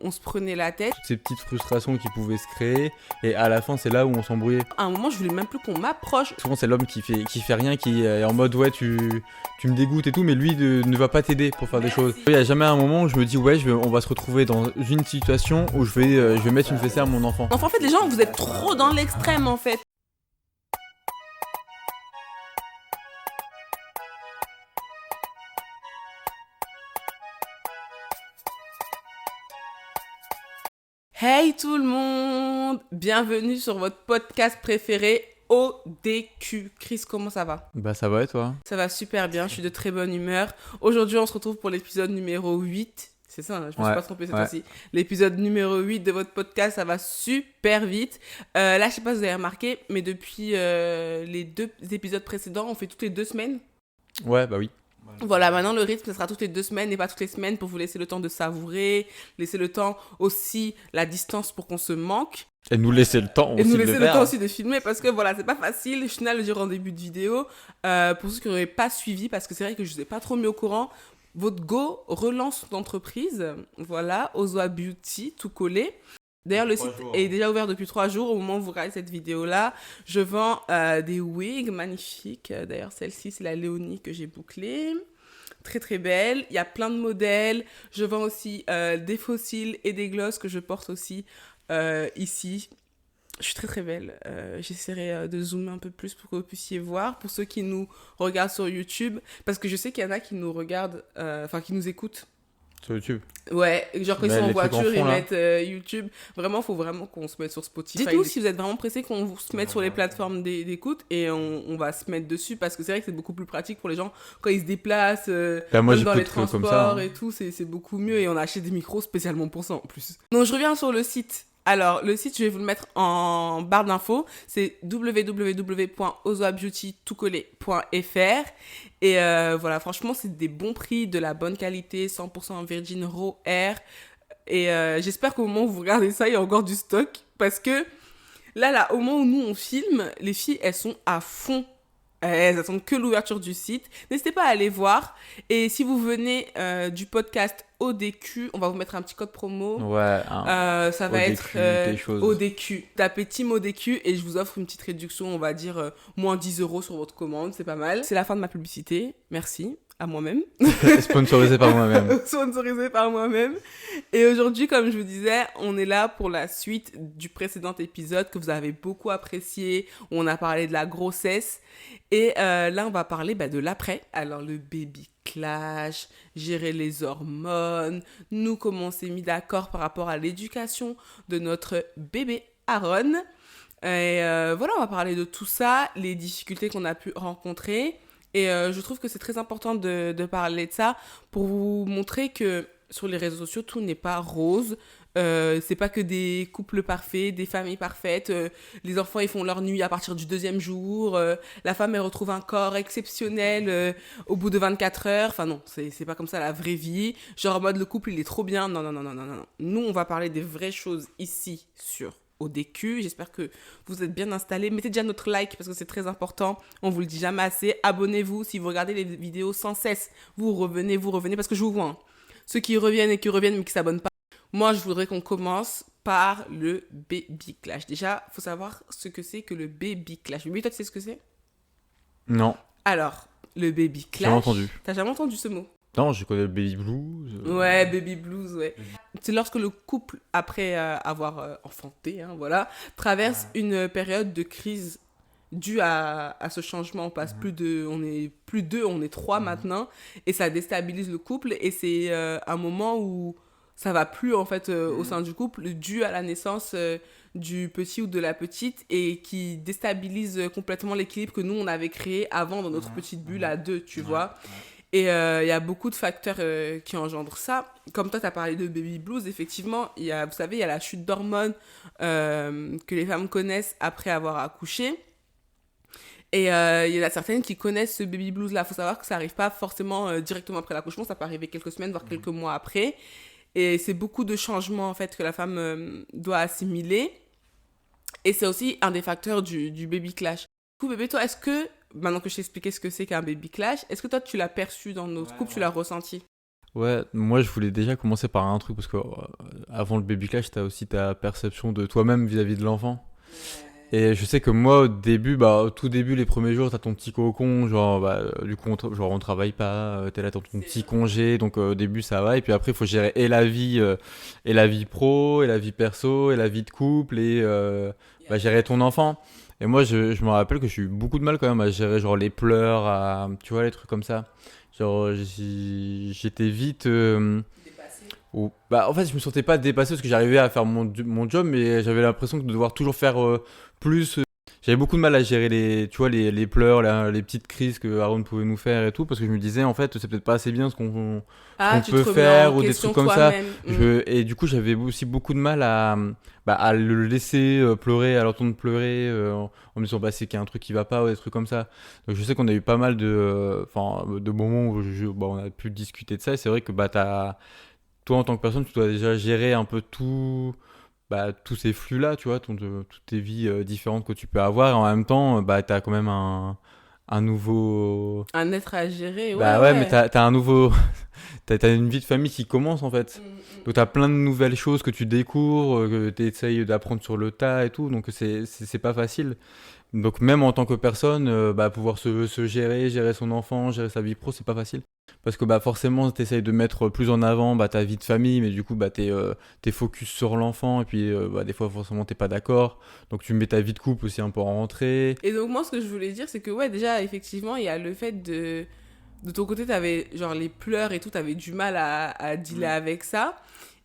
on se prenait la tête. Toutes ces petites frustrations qui pouvaient se créer, et à la fin, c'est là où on s'embrouillait. À un moment, je voulais même plus qu'on m'approche. Souvent, c'est l'homme qui fait rien, qui est en mode ouais, tu me dégoûtes et tout, mais lui ne va pas t'aider pour faire des choses. Il n'y a jamais un moment où je me dis ouais, on va se retrouver dans une situation où je vais mettre une fessée à mon enfant. Enfin, en fait, les gens, vous êtes trop dans l'extrême, en fait. Hey tout le monde, bienvenue sur votre podcast préféré ODQ. Chris, comment ça va ? Bah ça va et toi ? Ça va super bien, je suis de très bonne humeur. Aujourd'hui, on se retrouve pour l'épisode numéro 8. C'est ça, hein, je me suis pas trompée cette fois-ci. L'épisode numéro 8 de votre podcast, ça va super vite. Là, je sais pas si vous avez remarqué, mais depuis les 2 épisodes précédents, on fait toutes les 2 semaines. Ouais, bah oui. Voilà, maintenant le rythme, ce sera toutes les 2 semaines et pas toutes les semaines pour vous laisser le temps de savourer, laisser le temps aussi, la distance pour qu'on se manque. Et nous laisser le temps aussi Et nous de laisser le le faire. temps aussi de filmer parce que voilà, c'est pas facile. Je tenais à le dire en début de vidéo. Pour ceux qui n'auraient pas suivi, parce que c'est vrai que je ne vous ai pas trop mis au courant, votre Go relance son entreprise. Voilà, Ozoa Beauty, tout collé. D'ailleurs, le site est déjà ouvert depuis 3 jours au moment où vous regardez cette vidéo-là. Je vends des wigs magnifiques. D'ailleurs, celle-ci, c'est la Léonie que j'ai bouclée. Très très belle, il y a plein de modèles. Je vends aussi des fossiles et des glosses que je porte aussi ici. Je suis très très belle. J'essaierai de zoomer un peu plus pour que vous puissiez voir. Pour ceux qui nous regardent sur YouTube, parce que je sais qu'il y en a qui nous regardent, qui nous écoutent. Sur YouTube. Ouais, genre quand ils sont en Les trucs voiture, en fond, ils là. mettent YouTube. Vraiment, faut vraiment qu'on se mette sur Spotify. Dites-nous si vous êtes vraiment pressés qu'on se mette sur les plateformes d'écoute et on va se mettre dessus parce que c'est vrai que c'est beaucoup plus pratique pour les gens quand ils se déplacent, Bah, moi, même dans les j'écoute transports comme ça, hein. et tout, c'est beaucoup mieux et on a acheté des micros spécialement pour ça en plus. Donc je reviens sur le site. Alors, le site, je vais vous le mettre en barre d'infos. C'est www.ozoabeautytoutcollé.fr. Et voilà, franchement, c'est des bons prix, de la bonne qualité, 100% Virgin Raw Air. Et j'espère qu'au moment où vous regardez ça, il y a encore du stock. Parce que là, au moment où nous, on filme, les filles, elles sont à fond. Elles attendent que l'ouverture du site. N'hésitez pas à aller voir. Et si vous venez du podcast ODQ, on va vous mettre un petit code promo. Ouais, Ça va ODQ, être quelque chose. ODQ. Tapez Team ODQ et je vous offre une petite réduction, on va dire moins 10 € sur votre commande, c'est pas mal. C'est la fin de ma publicité, merci à moi-même. Sponsorisé par moi-même. Sponsorisé par moi-même. Et aujourd'hui, comme je vous disais, on est là pour la suite du précédent épisode que vous avez beaucoup apprécié, où on a parlé de la grossesse. Et là, on va parler de l'après. Alors, le baby clash, gérer les hormones, nous, comment on s'est mis d'accord par rapport à l'éducation de notre bébé Aaron. Et voilà, on va parler de tout ça, les difficultés qu'on a pu rencontrer. Et je trouve que c'est très important de parler de ça pour vous montrer que sur les réseaux sociaux, tout n'est pas rose. C'est pas que des couples parfaits, des familles parfaites. Les enfants, ils font leur nuit à partir du 2e jour. La femme, elle retrouve un corps exceptionnel au bout de 24 heures. Enfin non, c'est pas comme ça la vraie vie. Genre en mode le couple, il est trop bien. Non. Nous, on va parler des vraies choses ici sur ODQ. J'espère que vous êtes bien installés. Mettez déjà notre like parce que c'est très important. On vous le dit jamais assez. Abonnez-vous. Si vous regardez les vidéos sans cesse, vous revenez parce que je vous vois. Hein. Ceux qui reviennent mais qui s'abonnent pas. Moi, je voudrais qu'on commence par le baby clash. Déjà, il faut savoir ce que c'est que le baby clash. Baby, toi, tu sais ce que c'est ? Non. Alors, le baby clash... J'ai jamais entendu. T'as jamais entendu ce mot ? Non, je connais le baby blues. Ouais, baby blues, ouais. C'est lorsque le couple, après avoir enfanté, traverse une période de crise due à ce changement. On passe on est plus deux, on est 3 maintenant, et ça déstabilise le couple, et c'est un moment où ça va plus en fait au sein du couple, dû à la naissance du petit ou de la petite, et qui déstabilise complètement l'équilibre que nous on avait créé avant dans notre petite bulle à 2, tu vois. Et il y a beaucoup de facteurs qui engendrent ça. Comme toi, tu as parlé de baby blues, effectivement, vous savez, il y a la chute d'hormones que les femmes connaissent après avoir accouché. Et il y en a certaines qui connaissent ce baby blues-là. Il faut savoir que ça n'arrive pas forcément directement après l'accouchement, ça peut arriver quelques semaines, voire quelques mois après. Et c'est beaucoup de changements, en fait, que la femme doit assimiler. Et c'est aussi un des facteurs du baby clash. Du coup, bébé, toi, est-ce que... Maintenant que je t'ai expliqué ce que c'est qu'un baby clash, est-ce que toi, tu l'as perçu dans notre couple, tu l'as ressenti ? Ouais, moi je voulais déjà commencer par un truc parce que avant le baby clash, t'as aussi ta perception de toi-même vis-à-vis de l'enfant. Et je sais que moi au début, bah au tout début, les premiers jours, t'as ton petit cocon, genre bah du coup genre on travaille pas, t'es là, t'as ton petit congé, donc au début ça va, et puis après il faut gérer et la vie pro, et la vie perso, et la vie de couple, et bah, gérer ton enfant. Et moi je me rappelle que j'ai eu beaucoup de mal quand même à gérer genre les pleurs, tu vois les trucs comme ça. Genre j'étais vite bah, en fait, je me sentais pas dépassé parce que j'arrivais à faire mon job, mais j'avais l'impression de devoir toujours faire plus. J'avais beaucoup de mal à gérer tu vois, les pleurs, les petites crises que Aaron pouvait nous faire et tout, parce que je me disais, en fait, c'est peut-être pas assez bien ce qu'on Tu te peut remets en faire ou des question trucs comme ça. toi-même. Et du coup, j'avais aussi beaucoup de mal bah, à le laisser pleurer, à l'entendre pleurer, en me disant, bah, c'est qu'il y a un truc qui va pas ou des trucs comme ça. Donc, je sais qu'on a eu pas mal de moments où bah, on a pu discuter de ça, et c'est vrai que bah, toi en tant que personne, tu dois déjà gérer un peu bah, tous ces flux-là, tu vois, toutes tes vies différentes que tu peux avoir. Et en même temps, bah, tu as quand même un nouveau. Un être à gérer, ouais, Bah ouais, mais ouais. t'as un nouveau. T'as une vie de famille qui commence en fait. Donc t'as plein de nouvelles choses que tu découvres, que tu essayes d'apprendre sur le tas et tout. Donc c'est pas facile. Donc même en tant que personne, bah, pouvoir se gérer son enfant, gérer sa vie pro, c'est pas facile. Parce que bah, forcément, tu essayes de mettre plus en avant bah, ta vie de famille, mais du coup, bah, t'es focus sur l'enfant, et puis bah, des fois, forcément, t'es pas d'accord. Donc tu mets ta vie de couple aussi un peu en rentrée. Et donc, moi, ce que je voulais dire, c'est que, ouais, déjà, effectivement, il y a le fait de. De ton côté, t'avais, genre, les pleurs et tout, t'avais du mal à dealer avec ça.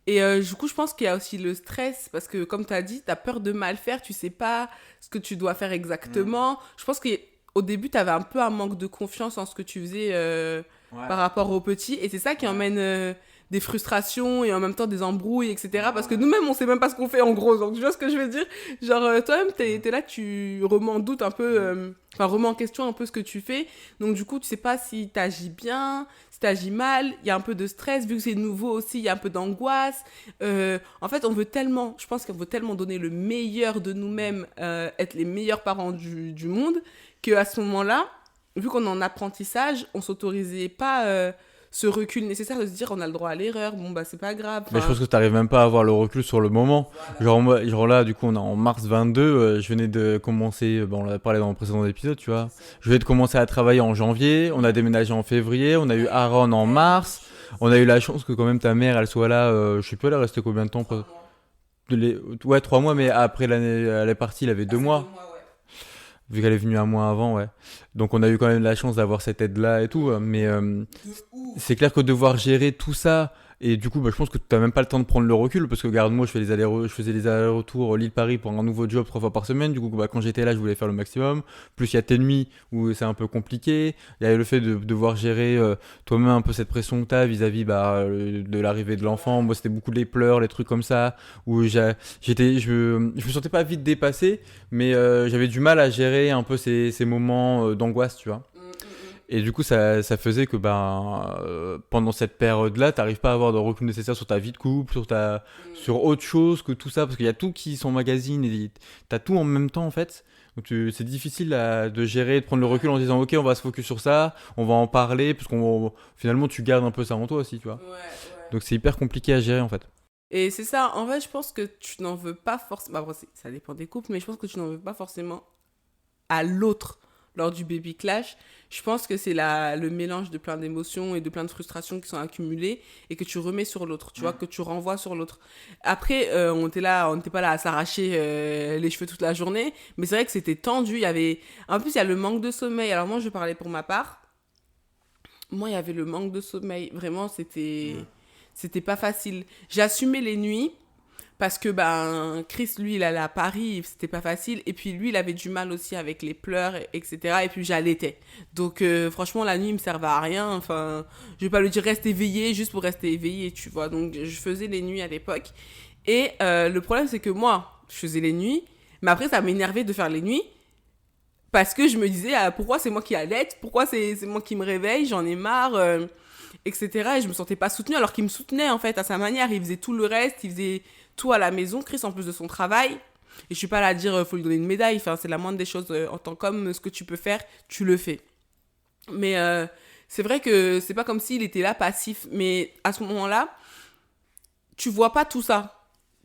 Et du coup, je pense qu'il y a aussi le stress, parce que, comme t'as dit, t'as peur de mal faire, tu sais pas ce que tu dois faire exactement. Je pense qu'au début, t'avais un peu un manque de confiance en ce que tu faisais Ouais. par rapport aux petits. Et c'est ça qui Ouais. emmène des frustrations et en même temps des embrouilles, etc. Parce que nous-mêmes, on sait même pas ce qu'on fait en gros. Donc, tu vois ce que je veux dire? Genre, toi-même, t'es là, tu remets en doute un peu, enfin, remets en question un peu ce que tu fais. Donc, du coup, tu sais pas si t'agis bien, si t'agis mal. Il y a un peu de stress, vu que c'est nouveau aussi, il y a un peu d'angoisse. En fait, on veut tellement, je pense qu'on veut tellement donner le meilleur de nous-mêmes, être les meilleurs parents du monde, qu'à ce moment-là, vu qu'on est en apprentissage, on s'autorisait pas ce recul nécessaire de se dire on a le droit à l'erreur, bon bah c'est pas grave. Mais je Enfin, pense que t'arrives même pas à avoir le recul sur le moment. Genre là, du coup, on est en mars 22, je venais de commencer, bah, on l'a parlé dans le précédent épisode, tu vois. Je venais de commencer à travailler en janvier, on a déménagé en février, on a eu Aaron en mars. On a eu la chance que quand même ta mère, elle soit là, je sais pas, elle est restée combien de temps Ouais, 3 mois, mais après l'année, elle est partie, il avait 2 mois. Vu qu'elle est venue un mois avant, ouais. Donc on a eu quand même la chance d'avoir cette aide-là et tout. Mais c'est clair que devoir gérer tout ça, et du coup, bah, je pense que tu n'as même pas le temps de prendre le recul, parce que regarde, moi, je faisais les allers-retours Lille-Paris pour un nouveau job 3 fois par semaine. Du coup, bah, quand j'étais là, je voulais faire le maximum. Plus il y a tes nuits où c'est un peu compliqué. Il y a le fait de devoir gérer toi-même un peu cette pression que tu as vis-à-vis bah, de l'arrivée de l'enfant. Moi, c'était beaucoup les pleurs, les trucs comme ça, où je me sentais pas vite dépassé, mais j'avais du mal à gérer un peu ces moments d'angoisse, tu vois. Et du coup, ça faisait que pendant cette période-là, t'arrives pas à avoir de recul nécessaire sur ta vie de couple, sur autre chose que tout ça, parce qu'il y a tout qui s'emmagasine et t'as tout en même temps en fait. Donc c'est difficile de gérer, de prendre le recul en disant ok, on va se focus sur ça, on va en parler, parce qu'on finalement tu gardes un peu ça en toi aussi, tu vois. ouais, ouais. Donc c'est hyper compliqué à gérer en fait. Et c'est ça, en fait, je pense que tu n'en veux pas forcément. Bah, bon, ça dépend des couples, mais je pense que tu n'en veux pas forcément à l'autre lors du baby clash. Je pense que c'est le mélange de plein d'émotions et de plein de frustrations qui sont accumulées et que tu remets sur l'autre, tu vois, que tu renvoies sur l'autre. Après, on n'était pas là à s'arracher les cheveux toute la journée, mais c'est vrai que c'était tendu. Il y avait, en plus, il y a le manque de sommeil. Alors moi, je parlais pour ma part. Moi, il y avait le manque de sommeil. Vraiment, c'était pas facile. J'ai assumé les nuits parce que Chris, lui, il allait à Paris, c'était pas facile. Et puis lui, il avait du mal aussi avec les pleurs, etc. Et puis j'allaitais. Donc franchement, la nuit, il me servait à rien. Enfin, je vais pas lui dire reste éveillé juste pour rester éveillé, tu vois. Donc je faisais les nuits à l'époque. Et le problème, c'est que moi, je faisais les nuits. Mais après, ça m'énervait de faire les nuits. Parce que je me disais, ah, pourquoi c'est moi qui allaite? Pourquoi c'est moi qui me réveille? J'en ai marre, etc. Et je me sentais pas soutenue, alors qu'il me soutenait, en fait, à sa manière. Il faisait tout le reste, il faisait tout à la maison, Chris, en plus de son travail. Et je suis pas là à dire, faut lui donner une médaille. Enfin, c'est la moindre des choses. En tant qu'homme, ce que tu peux faire, tu le fais. Mais c'est vrai que c'est pas comme s'il était là passif, mais à ce moment-là, tu vois pas tout ça.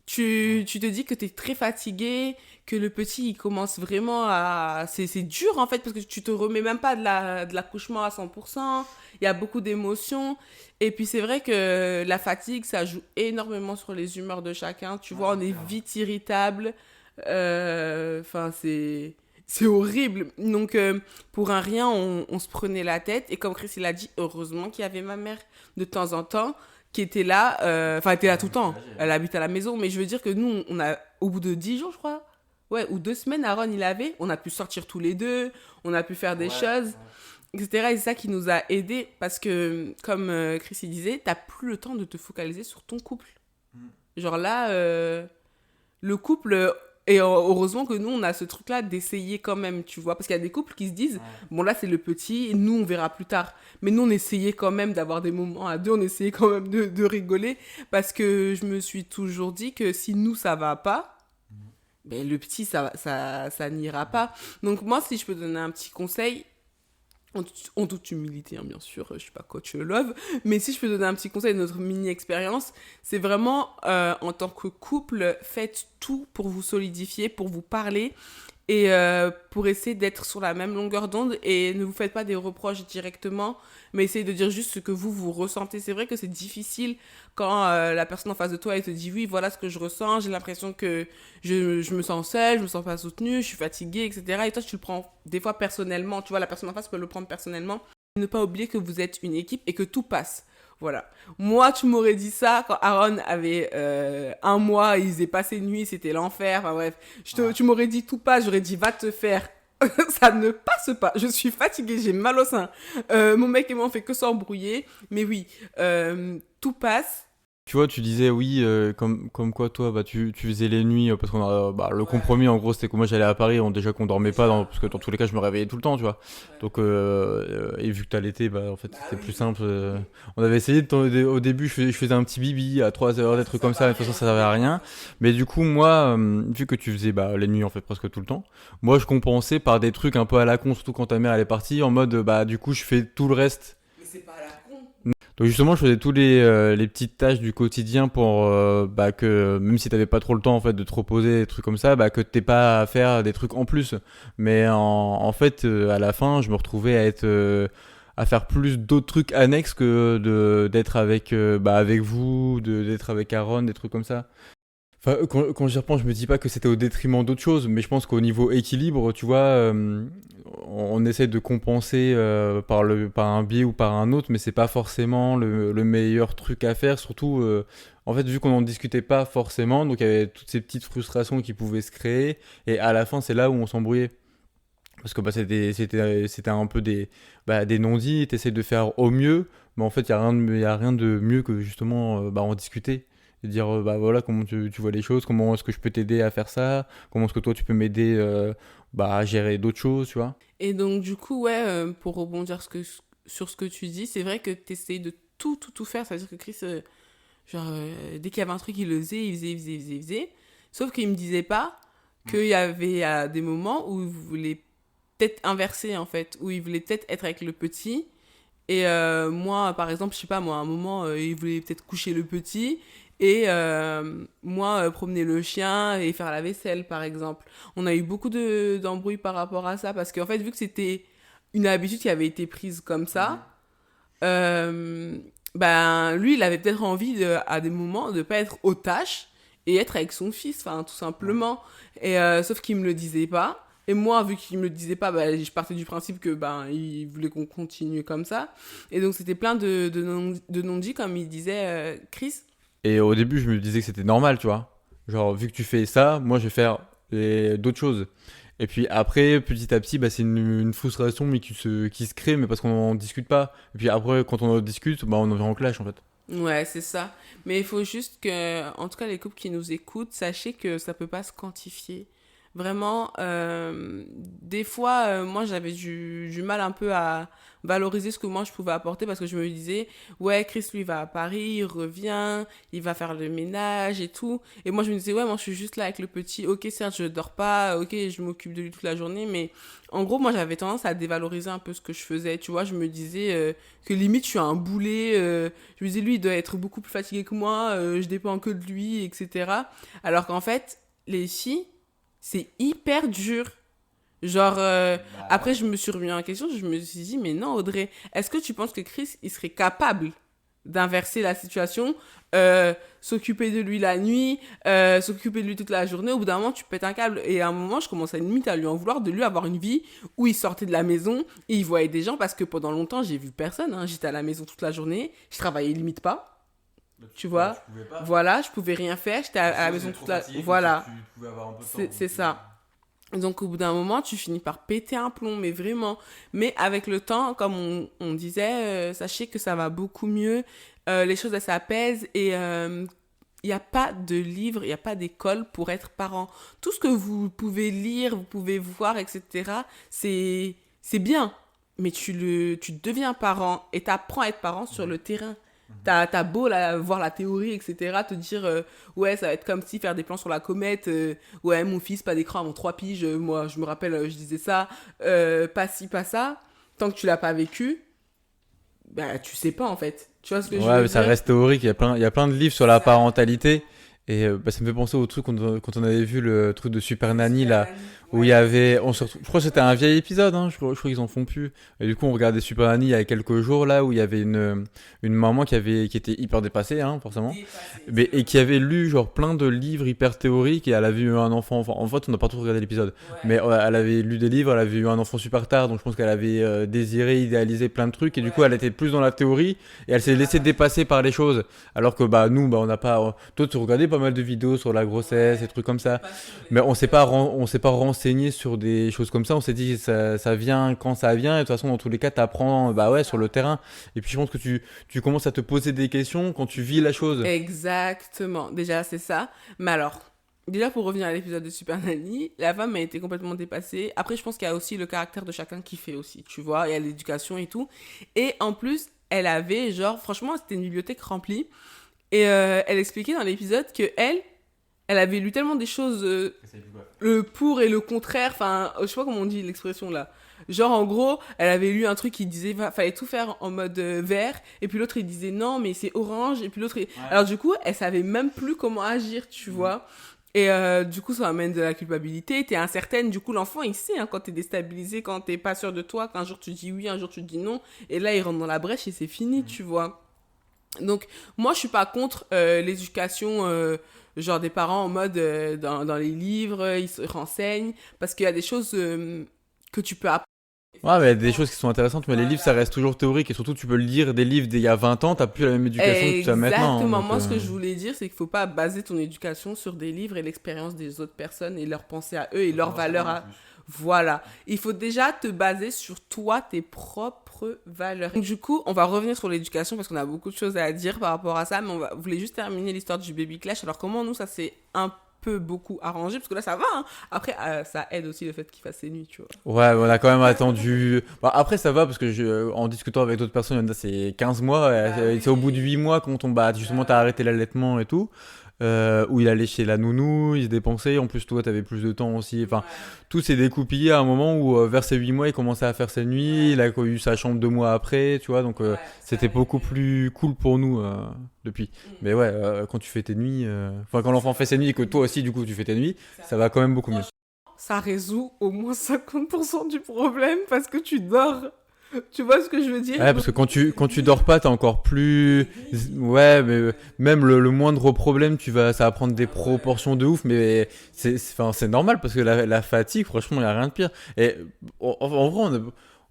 Tu te dis que tu es très fatigué, que le petit il commence vraiment à... C'est dur en fait parce que tu te remets même pas de l'accouchement à 100%, il y a beaucoup d'émotions. Et puis c'est vrai que la fatigue ça joue énormément sur les humeurs de chacun. Tu vois, on est vite irritable. Enfin, c'est horrible. Donc pour un rien, on se prenait la tête. Et comme Chris il a dit, heureusement qu'il y avait ma mère de temps en temps qui était là, enfin, elle était là tout le temps. Elle habite à la maison, mais je veux dire que nous, on a, au bout de 10 jours, je crois, ouais, ou 2 semaines, Aaron, il avait, on a pu sortir tous les deux, on a pu faire des choses, etc. Et c'est ça qui nous a aidés, parce que, comme Chris il disait, t'as plus le temps de te focaliser sur ton couple. Genre là, le couple, et heureusement que nous, on a ce truc-là d'essayer quand même, tu vois. Parce qu'il y a des couples qui se disent, bon là, c'est le petit, et nous, on verra plus tard. Mais nous, on essayait quand même d'avoir des moments à deux, on essayait quand même de rigoler. Parce que je me suis toujours dit que si nous, ça va pas, ben, le petit, ça n'ira pas. Donc moi, si je peux donner un petit conseil, en toute humilité, hein, bien sûr, je suis pas coach love, mais si je peux donner un petit conseil de notre mini-expérience, c'est vraiment, en tant que couple, faites tout pour vous solidifier, pour vous parler, et pour essayer d'être sur la même longueur d'onde, et ne vous faites pas des reproches directement, mais essayez de dire juste ce que vous ressentez. C'est vrai que c'est difficile quand la personne en face de toi, elle te dit oui, voilà ce que je ressens, j'ai l'impression que je me sens seule, je me sens pas soutenue, je suis fatiguée, etc. Et toi, tu le prends des fois personnellement, tu vois, la personne en face peut le prendre personnellement. Ne pas oublier que vous êtes une équipe et que tout passe. Voilà. Moi, tu m'aurais dit ça quand Aaron avait 1 mois, il faisait pas ses nuits, c'était l'enfer. Enfin bref, tu m'aurais dit tout passe, j'aurais dit va te faire. Ça ne passe pas. Je suis fatiguée, j'ai mal au sein. Mon mec et moi, on fait que s'embrouiller. Mais oui, tout passe. Tu vois, tu disais oui, comme quoi toi, bah, tu faisais les nuits, parce qu'on a, bah, le compromis en gros c'était que moi j'allais à Paris, déjà qu'on dormait pas, parce que dans tous les cas je me réveillais tout le temps, tu vois. Donc, et vu que t'allaitais, bah en fait c'était plus simple. On avait essayé, au début je faisais un petit bibi à 3 heures, des trucs comme ça, mais de toute façon ça servait à rien. Mais du coup, moi, vu que tu faisais bah, les nuits en fait presque tout le temps, moi je compensais par des trucs un peu à la con, surtout quand ta mère elle est partie, en mode bah du coup je fais tout le reste. Mais c'est pas à la con. Donc justement, je faisais tous les petites tâches du quotidien pour bah, que même si t'avais pas trop le temps en fait de te reposer, des trucs comme ça, bah, que t'aies pas à faire des trucs en plus. Mais en fait, à la fin, je me retrouvais à faire plus d'autres trucs annexes que d'être avec bah, avec vous, d'être avec Aaron, des trucs comme ça. Enfin, quand j'y repense, je me dis pas que c'était au détriment d'autres choses, mais je pense qu'au niveau équilibre, tu vois, on essaie de compenser par un biais ou par un autre, mais c'est pas forcément le meilleur truc à faire. Surtout, en fait, vu qu'on n'en discutait pas forcément, donc il y avait toutes ces petites frustrations qui pouvaient se créer, et à la fin, c'est là où on s'embrouillait. Parce que bah, c'était un peu des non-dits, t'essaies de faire au mieux, mais en fait, y a rien de mieux que justement bah, en discuter. Et dire, bah voilà, comment tu vois les choses, comment est-ce que je peux t'aider à faire ça, comment est-ce que toi tu peux m'aider bah, à gérer d'autres choses, tu vois. Et donc, du coup, ouais, pour rebondir sur ce que tu dis, c'est vrai que tu essayes de tout faire. C'est-à-dire que Chris, genre, dès qu'il y avait un truc, il le faisait, il faisait. Sauf qu'il me disait pas qu'il y avait des moments où il voulait peut-être inverser, en fait, où il voulait peut-être être avec le petit. Et moi, par exemple, je sais pas, moi, à un moment, il voulait peut-être coucher le petit. Et moi, promener le chien et faire la vaisselle, par exemple. On a eu beaucoup d'embrouilles par rapport à ça, parce qu'en fait, vu que c'était une habitude qui avait été prise comme ça, ben, lui, il avait peut-être envie, à des moments, de pas être aux tâches et être avec son fils, enfin, tout simplement. Et sauf qu'il me le disait pas. Et moi, vu qu'il me le disait pas, bah, je partais du principe que ben, il voulait qu'on continue comme ça. Et donc, c'était plein de non-dits, comme il disait Chris. Et au début, je me disais que c'était normal, tu vois. Genre, vu que tu fais ça, moi je vais faire d'autres choses. Et puis après, petit à petit, bah, c'est une frustration mais qui se crée, mais parce qu'on n'en discute pas. Et puis après, quand on en discute, bah, on en vient en clash en fait. Ouais, c'est ça. Mais il faut juste que, en tout cas, les couples qui nous écoutent, sachez que ça peut pas se quantifier. Vraiment, des fois, moi, j'avais du mal un peu à valoriser ce que moi je pouvais apporter parce que je me disais, ouais, Chris, lui, va à Paris, il revient, il va faire le ménage et tout. Et moi, je me disais, ouais, moi, je suis juste là avec le petit. Ok, certes, je dors pas, ok, je m'occupe de lui toute la journée, mais en gros, moi, j'avais tendance à dévaloriser un peu ce que je faisais. Tu vois, je me disais que limite, je suis un boulet. Je me disais, lui, il doit être beaucoup plus fatigué que moi, je dépends que de lui, etc. Alors qu'en fait, les filles, c'est hyper dur. Genre, après, je me suis remis en question, je me suis dit, mais non, Audrey, est-ce que tu penses que Chris, il serait capable d'inverser la situation, s'occuper de lui la nuit, s'occuper de lui toute la journée? Au bout d'un moment, tu pètes un câble. Et à un moment, je commençais limite à lui en vouloir de lui avoir une vie où il sortait de la maison et il voyait des gens parce que pendant longtemps, j'ai vu personne. Hein. J'étais à la maison toute la journée, je travaillais limite pas. Tu vois, voilà, je pouvais rien faire, j'étais à la maison toute la... Voilà, c'est ça. Donc au bout d'un moment, tu finis par péter un plomb, mais vraiment. Mais avec le temps, comme on disait, sachez que ça va beaucoup mieux, les choses elles s'apaisent et il n'y a pas de livre, il n'y a pas d'école pour être parent. Tout ce que vous pouvez lire, vous pouvez voir, etc., c'est bien. Mais tu deviens parent et tu apprends à être parent sur le terrain. T'as beau voir la théorie, etc., te dire, ouais, ça va être comme si faire des plans sur la comète, ouais, mon fils, pas d'écran avant 3 piges, moi, je me rappelle, je disais ça, pas ci, pas ça. Tant que tu l'as pas vécu, bah, tu sais pas, en fait. Tu vois ce que je Ouais, veux mais ça dire? reste théorique. Il y a plein de livres sur la parentalité. Et ça me fait penser au truc quand on avait vu le truc de Super Nanny là, où il y avait, je crois que c'était un vieil épisode, hein, je crois qu'ils en font plus. Et du coup, on regardait Super Nanny il y a quelques jours là, où il y avait une maman qui était hyper dépassée, hein, forcément, et qui avait lu genre plein de livres hyper théoriques et elle avait eu un enfant. Enfin, en fait, on n'a pas tout regardé l'épisode, mais elle avait lu des livres, elle avait eu un enfant super tard, donc je pense qu'elle avait désiré, idéalisé plein de trucs, et du coup, elle était plus dans la théorie et elle s'est laissée dépasser par les choses. Alors que bah nous, bah on n'a pas. Toi, tu regardais pas mal de vidéos sur la grossesse et trucs comme ça, mais on s'est pas renseigné sur des choses comme ça. On s'est dit ça vient quand ça vient. Et de toute façon, dans tous les cas, t'apprends bah ouais sur le terrain. Et puis je pense que tu commences à te poser des questions quand tu vis la chose. Exactement. Déjà, c'est ça. Mais alors, déjà pour revenir à l'épisode de Super Nanny, la femme a été complètement dépassée. Après, je pense qu'il y a aussi le caractère de chacun qui fait aussi, tu vois. Il y a l'éducation et tout. Et en plus, elle avait, genre, franchement, c'était une bibliothèque remplie. Et elle expliquait dans l'épisode que elle avait lu tellement des choses, le pour et le contraire. Enfin, je sais pas comment on dit l'expression là. Genre, en gros, elle avait lu un truc qui disait fallait tout faire en mode vert, et puis l'autre il disait non, mais c'est orange, et puis l'autre. Alors, du coup, elle savait même plus comment agir, tu vois. Et du coup, ça amène de la culpabilité, t'es incertaine. Du coup, l'enfant, il sait hein, quand t'es déstabilisé, quand t'es pas sûr de toi, qu'un jour tu dis oui, un jour tu dis non, et là, il rentre dans la brèche et c'est fini, tu vois. Donc, moi, je suis pas contre l'éducation, genre des parents en mode dans les livres, ils se renseignent, parce qu'il y a des choses que tu peux apprendre. Ouais, mais il y a des choses qui sont intéressantes, mais les livres ça reste toujours théorique et surtout tu peux lire des livres d'il y a 20 ans, t'as plus la même éducation que tu as maintenant. Hein, Exactement. donc, Moi, ce que je voulais dire, c'est qu'il faut pas baser ton éducation sur des livres et l'expérience des autres personnes et leur pensée à eux et leurs valeurs à... Voilà. Il faut déjà te baser sur toi, tes propres valeurs. Donc, du coup, on va revenir sur l'éducation parce qu'on a beaucoup de choses à dire par rapport à ça, mais on voulait juste terminer l'histoire du baby clash. Alors, comment nous, ça s'est un peu beaucoup arrangé parce que là ça va hein. Après ça aide aussi le fait qu'il fasse ses nuits tu vois. Ouais, on a quand même attendu. Bah, après, ça va parce que en discutant avec d'autres personnes, il y en a, c'est 15 mois. C'est au bout de 8 mois quand justement, t'as arrêté l'allaitement et tout. Où il allait chez la nounou, il se dépensait. En plus, toi, t'avais plus de temps aussi. Enfin, tout s'est découpillé à un moment où, vers ses 8 mois, il commençait à faire ses nuits. Il a eu sa chambre 2 mois après, tu vois. Donc, c'était beaucoup plus cool pour nous depuis. Mais ouais, quand tu fais tes nuits, enfin, quand l'enfant fait ses nuits et que toi aussi, du coup, tu fais tes nuits, ça va quand même beaucoup mieux. Ça résout au moins 50% du problème parce que tu dors. Tu vois ce que je veux dire? Ouais, parce que quand tu dors pas, t'es encore plus. Ouais, mais même le moindre problème, ça va prendre des proportions de ouf, mais enfin, c'est normal parce que la fatigue, franchement, il n'y a rien de pire. Et en vrai,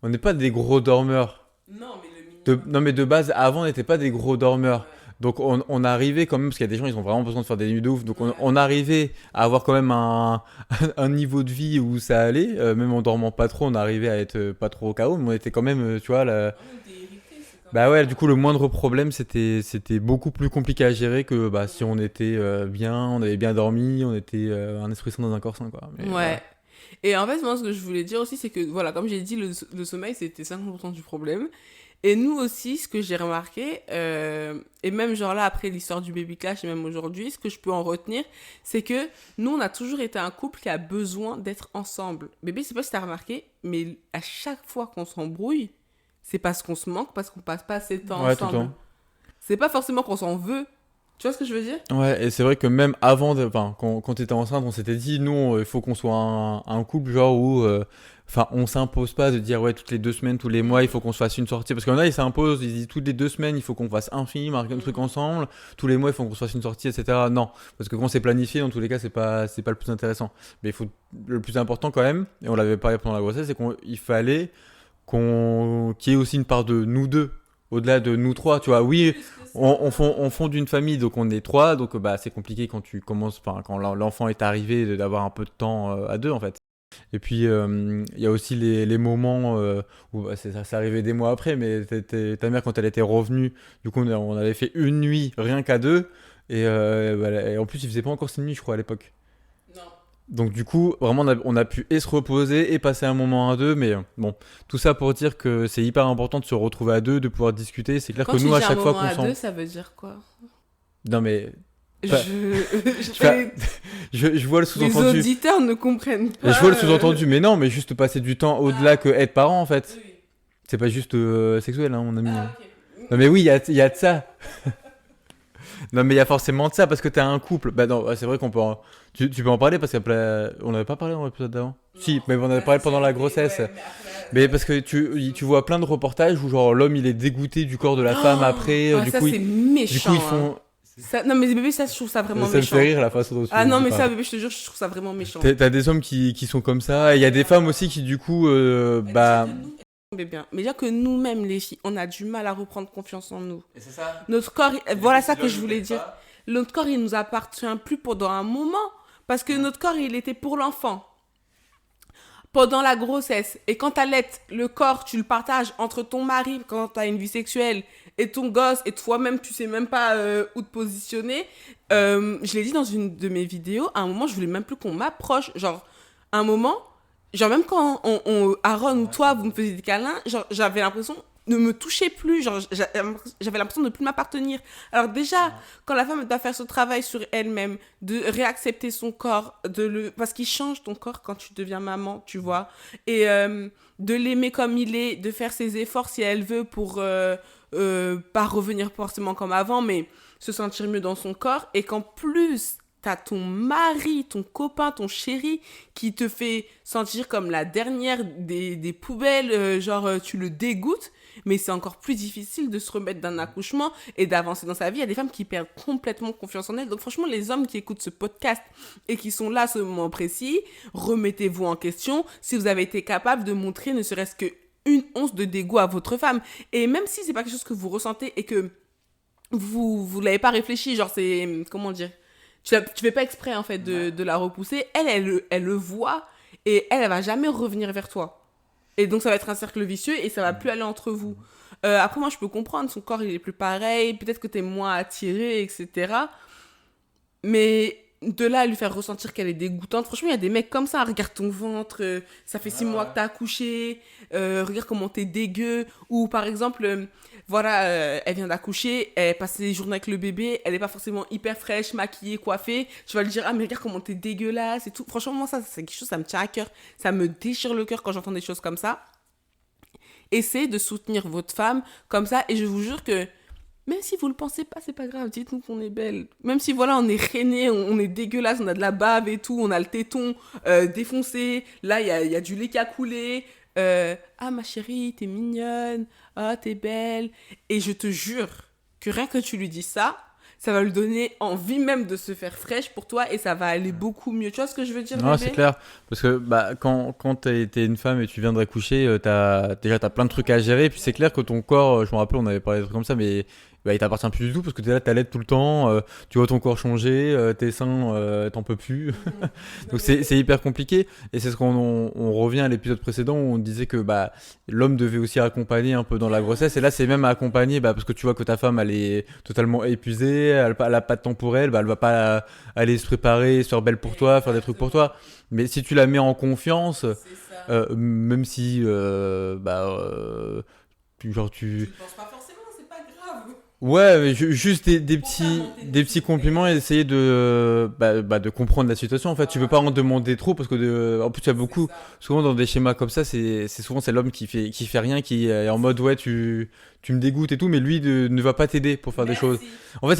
on n'est pas des gros dormeurs. Non, mais le minimum. Non, mais de base, avant, on n'était pas des gros dormeurs. Donc on arrivait quand même, parce qu'il y a des gens, ils ont vraiment besoin de faire des nuits de ouf. Donc on arrivait à avoir quand même un niveau de vie où ça allait. Même en dormant pas trop, on arrivait à être pas trop au chaos. Mais on était quand même, tu vois, T'es irrité, c'est Bah ouais, du coup, le moindre problème, c'était beaucoup plus compliqué à gérer que bah, si on était bien, on avait bien dormi, on était un esprit sain dans un corps sain, quoi. Mais voilà. Ouais. Et en fait, moi, ce que je voulais dire aussi, c'est que, voilà, comme j'ai dit, le sommeil, c'était 50% du problème. Et nous aussi, ce que j'ai remarqué, et même genre là, après l'histoire du baby clash, et même aujourd'hui, ce que je peux en retenir, c'est que nous, on a toujours été un couple qui a besoin d'être ensemble. Bébé, je sais pas si t'as remarqué, mais à chaque fois qu'on s'embrouille, c'est parce qu'on se manque, parce qu'on passe pas assez de temps Ouais, tout le ensemble. temps. C'est pas forcément qu'on s'en veut. Tu vois ce que je veux dire? Ouais, et c'est vrai que même avant, enfin, quand t'étais enceinte, on s'était dit, nous, il faut qu'on soit un couple, genre, où, enfin, on s'impose pas de dire, ouais, toutes les 2 semaines, tous les mois, il faut qu'on se fasse une sortie. Parce qu'il y en a, ils s'imposent, ils disent, toutes les 2 semaines, il faut qu'on fasse un film, un truc ensemble, tous les mois, il faut qu'on se fasse une sortie, etc. Non, parce que quand c'est planifié, dans tous les cas, c'est pas le plus intéressant. Mais il faut, le plus important quand même, et on l'avait parlé pendant la grossesse, c'est qu'il fallait qu'il y ait aussi une part de nous deux, au-delà de nous trois, tu vois. Oui, on fonde une famille, donc on est trois, donc bah c'est compliqué quand tu commences, enfin quand l'enfant est arrivé, d'avoir un peu de temps à deux en fait. Et puis il y a aussi les moments où bah, ça arrivait des mois après, mais ta mère quand elle était revenue, du coup on avait fait une nuit rien qu'à deux, et, voilà, et en plus il faisait pas encore 6 nuits je crois à l'époque. Non. Donc du coup, vraiment, on a pu et se reposer et passer un moment à deux, mais bon, tout ça pour dire que c'est hyper important de se retrouver à deux, de pouvoir discuter. C'est clair Quand que tu nous, à dis un chaque fois moment qu'on à deux, sent... ça veut dire quoi? Non mais... Je, Enfin, je je, fais- fais- je vois le Les sous-entendu. auditeurs ne comprennent pas. Je vois le sous-entendu, mais non, mais juste passer du temps au-delà que être parent, en fait. Oui. C'est pas juste sexuel, hein, mon ami. Ah, ok. Non mais oui, il y a de ça. Non mais il y a forcément de ça, parce que t'as un couple. Bah non, c'est vrai qu'on peut tu peux en parler, parce qu'on n'avait pas parlé dans l'épisode d'avant. Si, mais on avait parlé pendant la grossesse. Mais parce que tu vois plein de reportages où genre l'homme il est dégoûté du corps de la femme après, Ah, du ça, coup, c'est du méchant. coup ils Hein. font... Non, mais bébé, ça, je trouve ça vraiment Ça me méchant. fait rire la façon dont tu Ah non, mais parles. ça, bébé, je te jure, je trouve ça vraiment méchant. T'as des hommes qui sont comme ça, et il y a des femmes aussi qui du coup, bah... Bien. Mais dire que nous-mêmes, les filles, on a du mal à reprendre confiance en nous. Et c'est ça. Notre corps, voilà ça que je voulais dire. Notre corps, il nous appartient plus pendant un moment. Parce que notre corps, il était pour l'enfant. Pendant la grossesse. Et quand t'allaites, le corps, tu le partages entre ton mari, quand t'as une vie sexuelle, et ton gosse, et toi-même, tu sais même pas où te positionner. Je l'ai dit dans une de mes vidéos, à un moment, je voulais même plus qu'on m'approche. Genre, à un moment, genre même quand Aaron ou toi, vous me faisiez des câlins, genre, j'avais l'impression ne me toucher plus, genre, j'avais l'impression de ne plus m'appartenir. Alors déjà, quand la femme doit faire ce travail sur elle-même, de réaccepter son corps, parce qu'il change ton corps quand tu deviens maman, tu vois, et de l'aimer comme il est, de faire ses efforts si elle veut pour pas revenir forcément comme avant, mais se sentir mieux dans son corps, et qu'en plus t'as ton mari, ton copain, ton chéri qui te fait sentir comme la dernière des poubelles, tu le dégoûtes, mais c'est encore plus difficile de se remettre d'un accouchement et d'avancer dans sa vie. Il y a des femmes qui perdent complètement confiance en elles. Donc franchement, les hommes qui écoutent ce podcast et qui sont là à ce moment précis, remettez-vous en question si vous avez été capable de montrer ne serait-ce qu'une once de dégoût à votre femme. Et même si c'est pas quelque chose que vous ressentez et que vous l'avez pas réfléchi, genre c'est... Comment dire, tu fais pas exprès en fait de la repousser, elle le voit et elle va jamais revenir vers toi. Et donc ça va être un cercle vicieux et ça va plus aller entre vous. Après moi je peux comprendre, son corps il est plus pareil, peut-être que t'es moins attiré, etc. Mais de là à lui faire ressentir qu'elle est dégoûtante, franchement il y a des mecs comme ça, regarde ton ventre, ça fait 6 mois que t'as accouché, regarde comment t'es dégueu, ou par exemple... elle vient d'accoucher, elle passe les journées avec le bébé, elle est pas forcément hyper fraîche, maquillée, coiffée. Tu vas lui dire, ah mais regarde comment t'es dégueulasse et tout. Franchement, moi, ça, c'est quelque chose, ça me tient à cœur. Ça me déchire le cœur quand j'entends des choses comme ça. Essayez de soutenir votre femme comme ça et je vous jure que même si vous le pensez pas, c'est pas grave, dites-nous qu'on est belle. Même si voilà, on est rainé, on est dégueulasse, on a de la bave et tout, on a le téton défoncé, là il y a du lait qui a coulé. Ah ma chérie, t'es mignonne, ah t'es belle. Et je te jure que rien que tu lui dis ça va lui donner envie même de se faire fraîche pour toi et ça va aller beaucoup mieux. Tu vois ce que je veux dire, Non, bébé? c'est clair. Parce que bah, quand t'es une femme et tu viens de d'accoucher, t'as plein de trucs à gérer. Et puis c'est clair que ton corps, je me rappelle, on avait parlé de trucs comme ça, mais bah, il t'appartient plus du tout parce que t'es là, t'allaites tout le temps, tu vois ton corps changer, tes seins, t'en peux plus. Donc c'est hyper compliqué. Et c'est ce qu'on revient à l'épisode précédent où on disait que bah, l'homme devait aussi accompagner un peu dans la grossesse. Et là, c'est même accompagner bah, parce que tu vois que ta femme, elle est totalement épuisée, elle a pas de temps pour elle, bah, elle va pas aller se préparer, se faire belle pour toi, faire des trucs pour toi. Mais si tu la mets en confiance, même si genre Tu tu ne penses pas forcément, c'est pas grave. ouais mais juste Pour faire monter le des petits dossier. compliments et essayer de comprendre la situation. En fait tu peux pas en demander trop parce que en plus il y a C'est beaucoup ça. souvent dans des schémas comme ça c'est souvent c'est l'homme qui fait rien, qui est en mode ouais tu me dégoûtes et tout, mais lui ne va pas t'aider pour faire des choses. Merci. En fait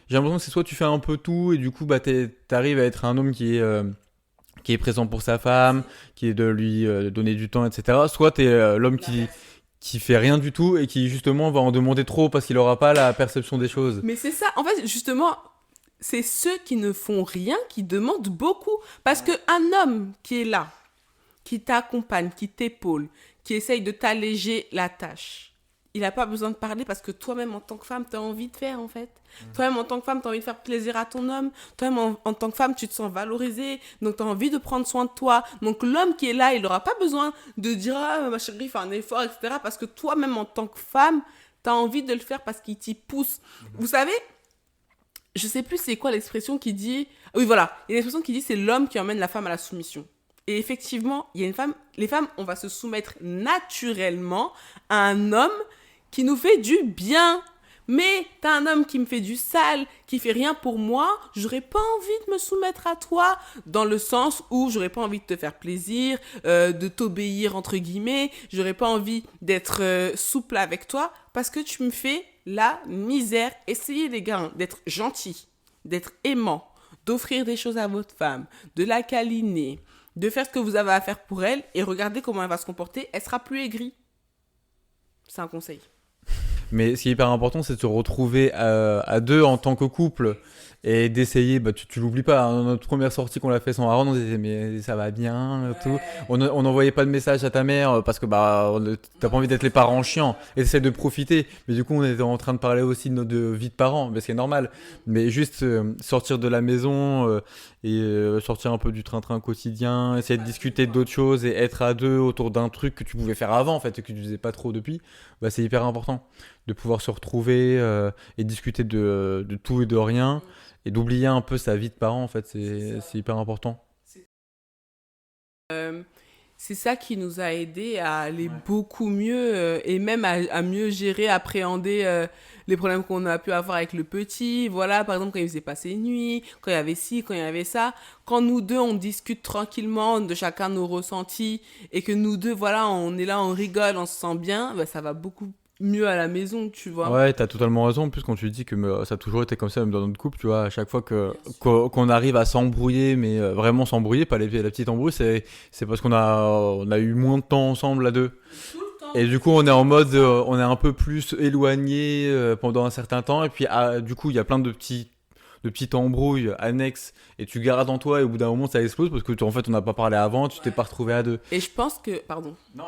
j'ai l'impression que c'est soit tu fais un peu tout et du coup bah t'arrives à être un homme qui est présent pour sa femme, Merci. qui est de lui donner du temps, etc. Soit t'es l'homme L'inverse. qui fait rien du tout et qui justement va en demander trop parce qu'il aura pas la perception des choses. Mais c'est ça, en fait, justement, c'est ceux qui ne font rien qui demandent beaucoup. Parce qu'un homme qui est là, qui t'accompagne, qui t'épaule, qui essaye de t'alléger la tâche, il n'a pas besoin de parler parce que toi-même, en tant que femme, tu as envie de faire, en fait. Toi-même, en tant que femme, tu as envie de faire plaisir à ton homme. Toi-même, en tant que femme, tu te sens valorisée. Donc, tu as envie de prendre soin de toi. Donc, l'homme qui est là, il n'aura pas besoin de dire ah, ma chérie, fais un effort, etc. Parce que toi-même, en tant que femme, tu as envie de le faire parce qu'il t'y pousse. Vous savez, je sais plus c'est quoi l'expression qui dit. Oui, voilà. Il y a une expression qui dit c'est l'homme qui emmène la femme à la soumission. Et effectivement, il y a une femme. Les femmes, on va se soumettre naturellement à un homme qui nous fait du bien. Mais t'as un homme qui me fait du sale, qui fait rien pour moi, j'aurais pas envie de me soumettre à toi, dans le sens où j'aurais pas envie de te faire plaisir, de t'obéir entre guillemets, j'aurais pas envie d'être souple avec toi, parce que tu me fais la misère. Essayez les gars d'être gentils, d'être aimants, d'offrir des choses à votre femme, de la câliner, de faire ce que vous avez à faire pour elle, et regardez comment elle va se comporter, elle sera plus aigrie. C'est un conseil. Mais ce qui est hyper important, c'est de se retrouver à deux en tant que couple et d'essayer, bah, tu l'oublies pas, hein, notre première sortie qu'on l'a fait sans Aaron, on disait mais ça va bien, tout. On n'envoyait pas de message à ta mère parce que bah, t'as pas envie d'être les parents chiants et t'essaies de profiter. Mais du coup, on était en train de parler aussi de notre vie de parents, mais c'est normal. Mais juste sortir de la maison et sortir un peu du train-train quotidien, essayer de discuter d'autres choses et être à deux autour d'un truc que tu pouvais faire avant en fait et que tu faisais pas trop depuis, bah, c'est hyper important de pouvoir se retrouver et discuter de tout et de rien et d'oublier un peu sa vie de parent en fait, c'est hyper important. Euh, c'est ça qui nous a aidé à aller beaucoup mieux et même à mieux gérer, appréhender les problèmes qu'on a pu avoir avec le petit. Voilà, par exemple, quand il faisait pas ses nuits, quand il y avait ci, quand il y avait ça. Quand nous deux, on discute tranquillement de chacun nos ressentis et que nous deux, voilà, on est là, on rigole, on se sent bien, bah, ça va beaucoup mieux à la maison, tu vois. Ouais, t'as totalement raison. En plus, quand tu dis que ça a toujours été comme ça, même dans notre couple, tu vois, à chaque fois Bien sûr. qu'on arrive à s'embrouiller, mais vraiment s'embrouiller, pas la petite embrouille, c'est parce on a eu moins de temps ensemble à deux. Tout le temps. Et du coup, on est en mode, on est un peu plus éloigné pendant un certain temps. Et puis, du coup, il y a plein de petites embrouilles annexes. Et tu gardes en toi. Et au bout d'un moment, ça explose parce que, en fait, on n'a pas parlé avant. Tu t'es pas retrouvé à deux. Et je pense que, pardon, Non,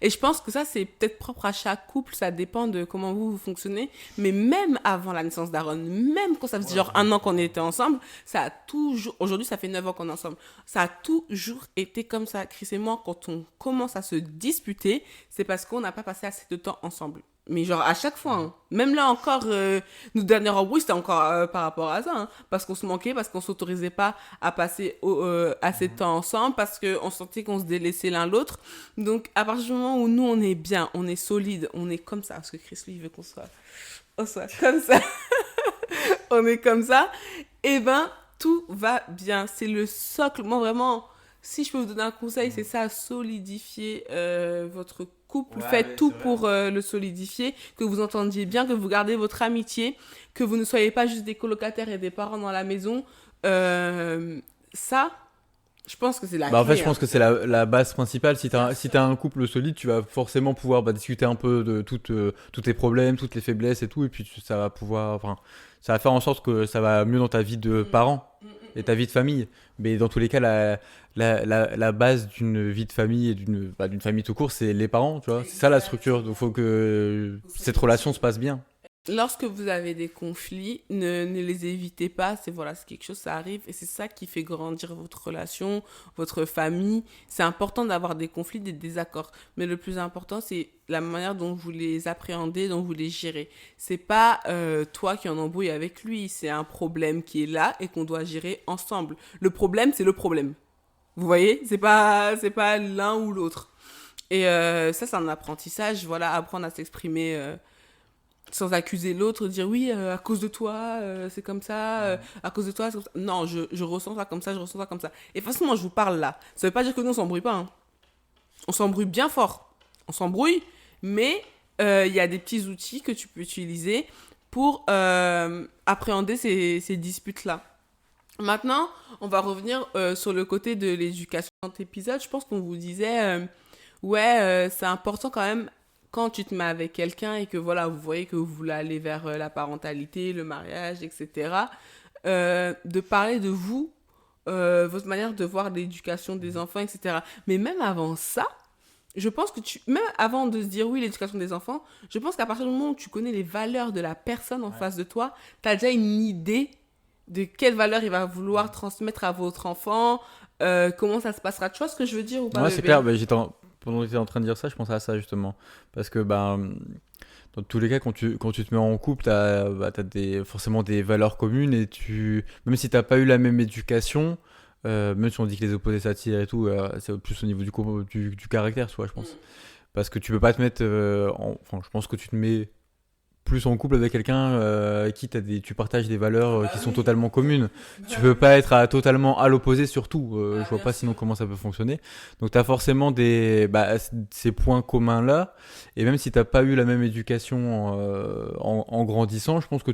et je pense que ça, c'est peut-être propre à chaque couple, ça dépend de comment vous fonctionnez. Mais même avant la naissance d'Aaron, même quand ça faisait genre un an qu'on était ensemble, ça a toujours. Aujourd'hui, ça fait 9 ans qu'on est ensemble. Ça a toujours été comme ça. Chris et moi, quand on commence à se disputer, c'est parce qu'on n'a pas passé assez de temps ensemble. Mais genre à chaque fois, hein. Même là encore, nos dernières embrouilles, c'était encore par rapport à ça. Hein. Parce qu'on se manquait, parce qu'on s'autorisait pas à passer assez de temps ensemble, parce qu'on sentait qu'on se délaissait l'un l'autre. Donc, à partir du moment où nous, on est bien, on est solide, on est comme ça, parce que Chris, lui, il veut on soit comme ça, on est comme ça, et ben, tout va bien. C'est le socle. Moi, vraiment, si je peux vous donner un conseil, c'est ça, solidifier votre couple. Ouais, Faites mais tout c'est vrai. pour le solidifier, que vous entendiez bien, que vous gardez votre amitié, que vous ne soyez pas juste des colocataires et des parents dans la maison. Ça, je pense que c'est la Bah en fait, clé. je Hein. pense que c'est la base principale. Si t'as un couple solide, tu vas forcément pouvoir bah, discuter un peu de tous tes problèmes, toutes les faiblesses et tout, et puis ça va pouvoir, enfin, ça va faire en sorte que ça va mieux dans ta vie de parent et ta vie de famille. Mais dans tous les cas, la base d'une vie de famille et d'une famille tout court, c'est les parents, tu vois. C'est ça la structure. Donc faut que cette relation se passe bien. Lorsque vous avez des conflits, ne les évitez pas. C'est quelque chose, ça arrive. Et c'est ça qui fait grandir votre relation, votre famille. C'est important d'avoir des conflits, des désaccords. Mais le plus important, c'est la manière dont vous les appréhendez, dont vous les gérez. C'est pas toi qui en embrouille avec lui. C'est un problème qui est là et qu'on doit gérer ensemble. Le problème, c'est le problème. Vous voyez? C'est pas l'un ou l'autre. Et ça, c'est un apprentissage. Apprendre à s'exprimer sans accuser l'autre, dire oui, à cause de toi, c'est comme ça, à cause de toi, c'est comme ça. Non, je ressens ça comme ça, je ressens ça comme ça. Et facilement, je vous parle là. Ça veut pas dire que nous, on s'embrouille pas. Hein. On s'embrouille bien fort. On s'embrouille, mais il y a des petits outils que tu peux utiliser pour appréhender ces disputes-là. Maintenant, on va revenir sur le côté de l'éducation. Dans cet épisode, je pense qu'on vous disait, c'est important quand même quand tu te mets avec quelqu'un et que vous voyez que vous voulez aller vers la parentalité, le mariage, etc., de parler de vous, votre manière de voir l'éducation des enfants, etc. Mais même avant ça, je pense que même avant de se dire oui, l'éducation des enfants, je pense qu'à partir du moment où tu connais les valeurs de la personne en face de toi, tu as déjà une idée de quelles valeurs il va vouloir transmettre à votre enfant, comment ça se passera. Tu vois ce que je veux dire ou pas? Ouais, c'est clair. Pendant que tu étais en train de dire ça, je pensais à ça justement. Parce que dans tous les cas, quand tu te mets en couple, t'as forcément des valeurs communes et même si t'as pas eu la même éducation, même si on dit que les opposés s'attirent et tout, c'est plus au niveau du caractère, soit, je pense. Parce que tu peux pas te mettre. Enfin, je pense que tu te mets plus en couple avec quelqu'un avec qui tu partages des valeurs qui sont totalement communes. Tu peux pas être totalement à l'opposé surtout. Je vois pas sinon comment ça peut fonctionner. Donc tu as forcément ces points communs là. Et même si t'as pas eu la même éducation en grandissant, je pense que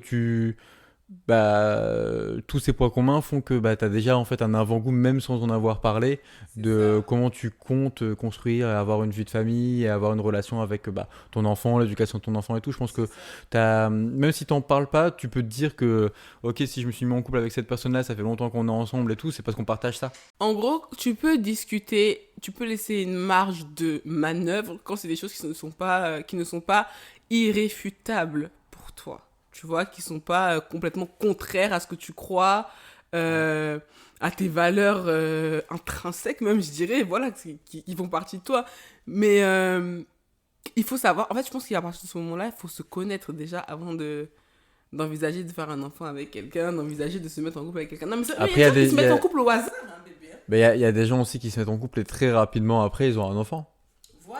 tous ces points communs font que tu as déjà en fait un avant-goût, même sans en avoir parlé, de comment tu comptes construire et avoir une vie de famille et avoir une relation avec ton enfant, l'éducation de ton enfant et tout. Je pense que même si t'en parles pas, tu peux te dire que ok, si je me suis mis en couple avec cette personne-là, ça fait longtemps qu'on est ensemble et tout, c'est parce qu'on partage ça. En gros, tu peux discuter, tu peux laisser une marge de manœuvre quand c'est des choses qui ne sont pas irréfutables pour toi. Tu vois, qui sont pas complètement contraires à ce que tu crois, à tes valeurs intrinsèques même, je dirais, qui font partie de toi. Mais il faut savoir, en fait, je pense qu'à partir de ce moment-là, il faut se connaître déjà avant d'envisager de faire un enfant avec quelqu'un, d'envisager de se mettre en couple avec quelqu'un. Non, mais Après, il y a des gens qui se mettent en couple au hasard, hein, bébé. Il y a des gens aussi qui se mettent en couple et très rapidement après, ils ont un enfant.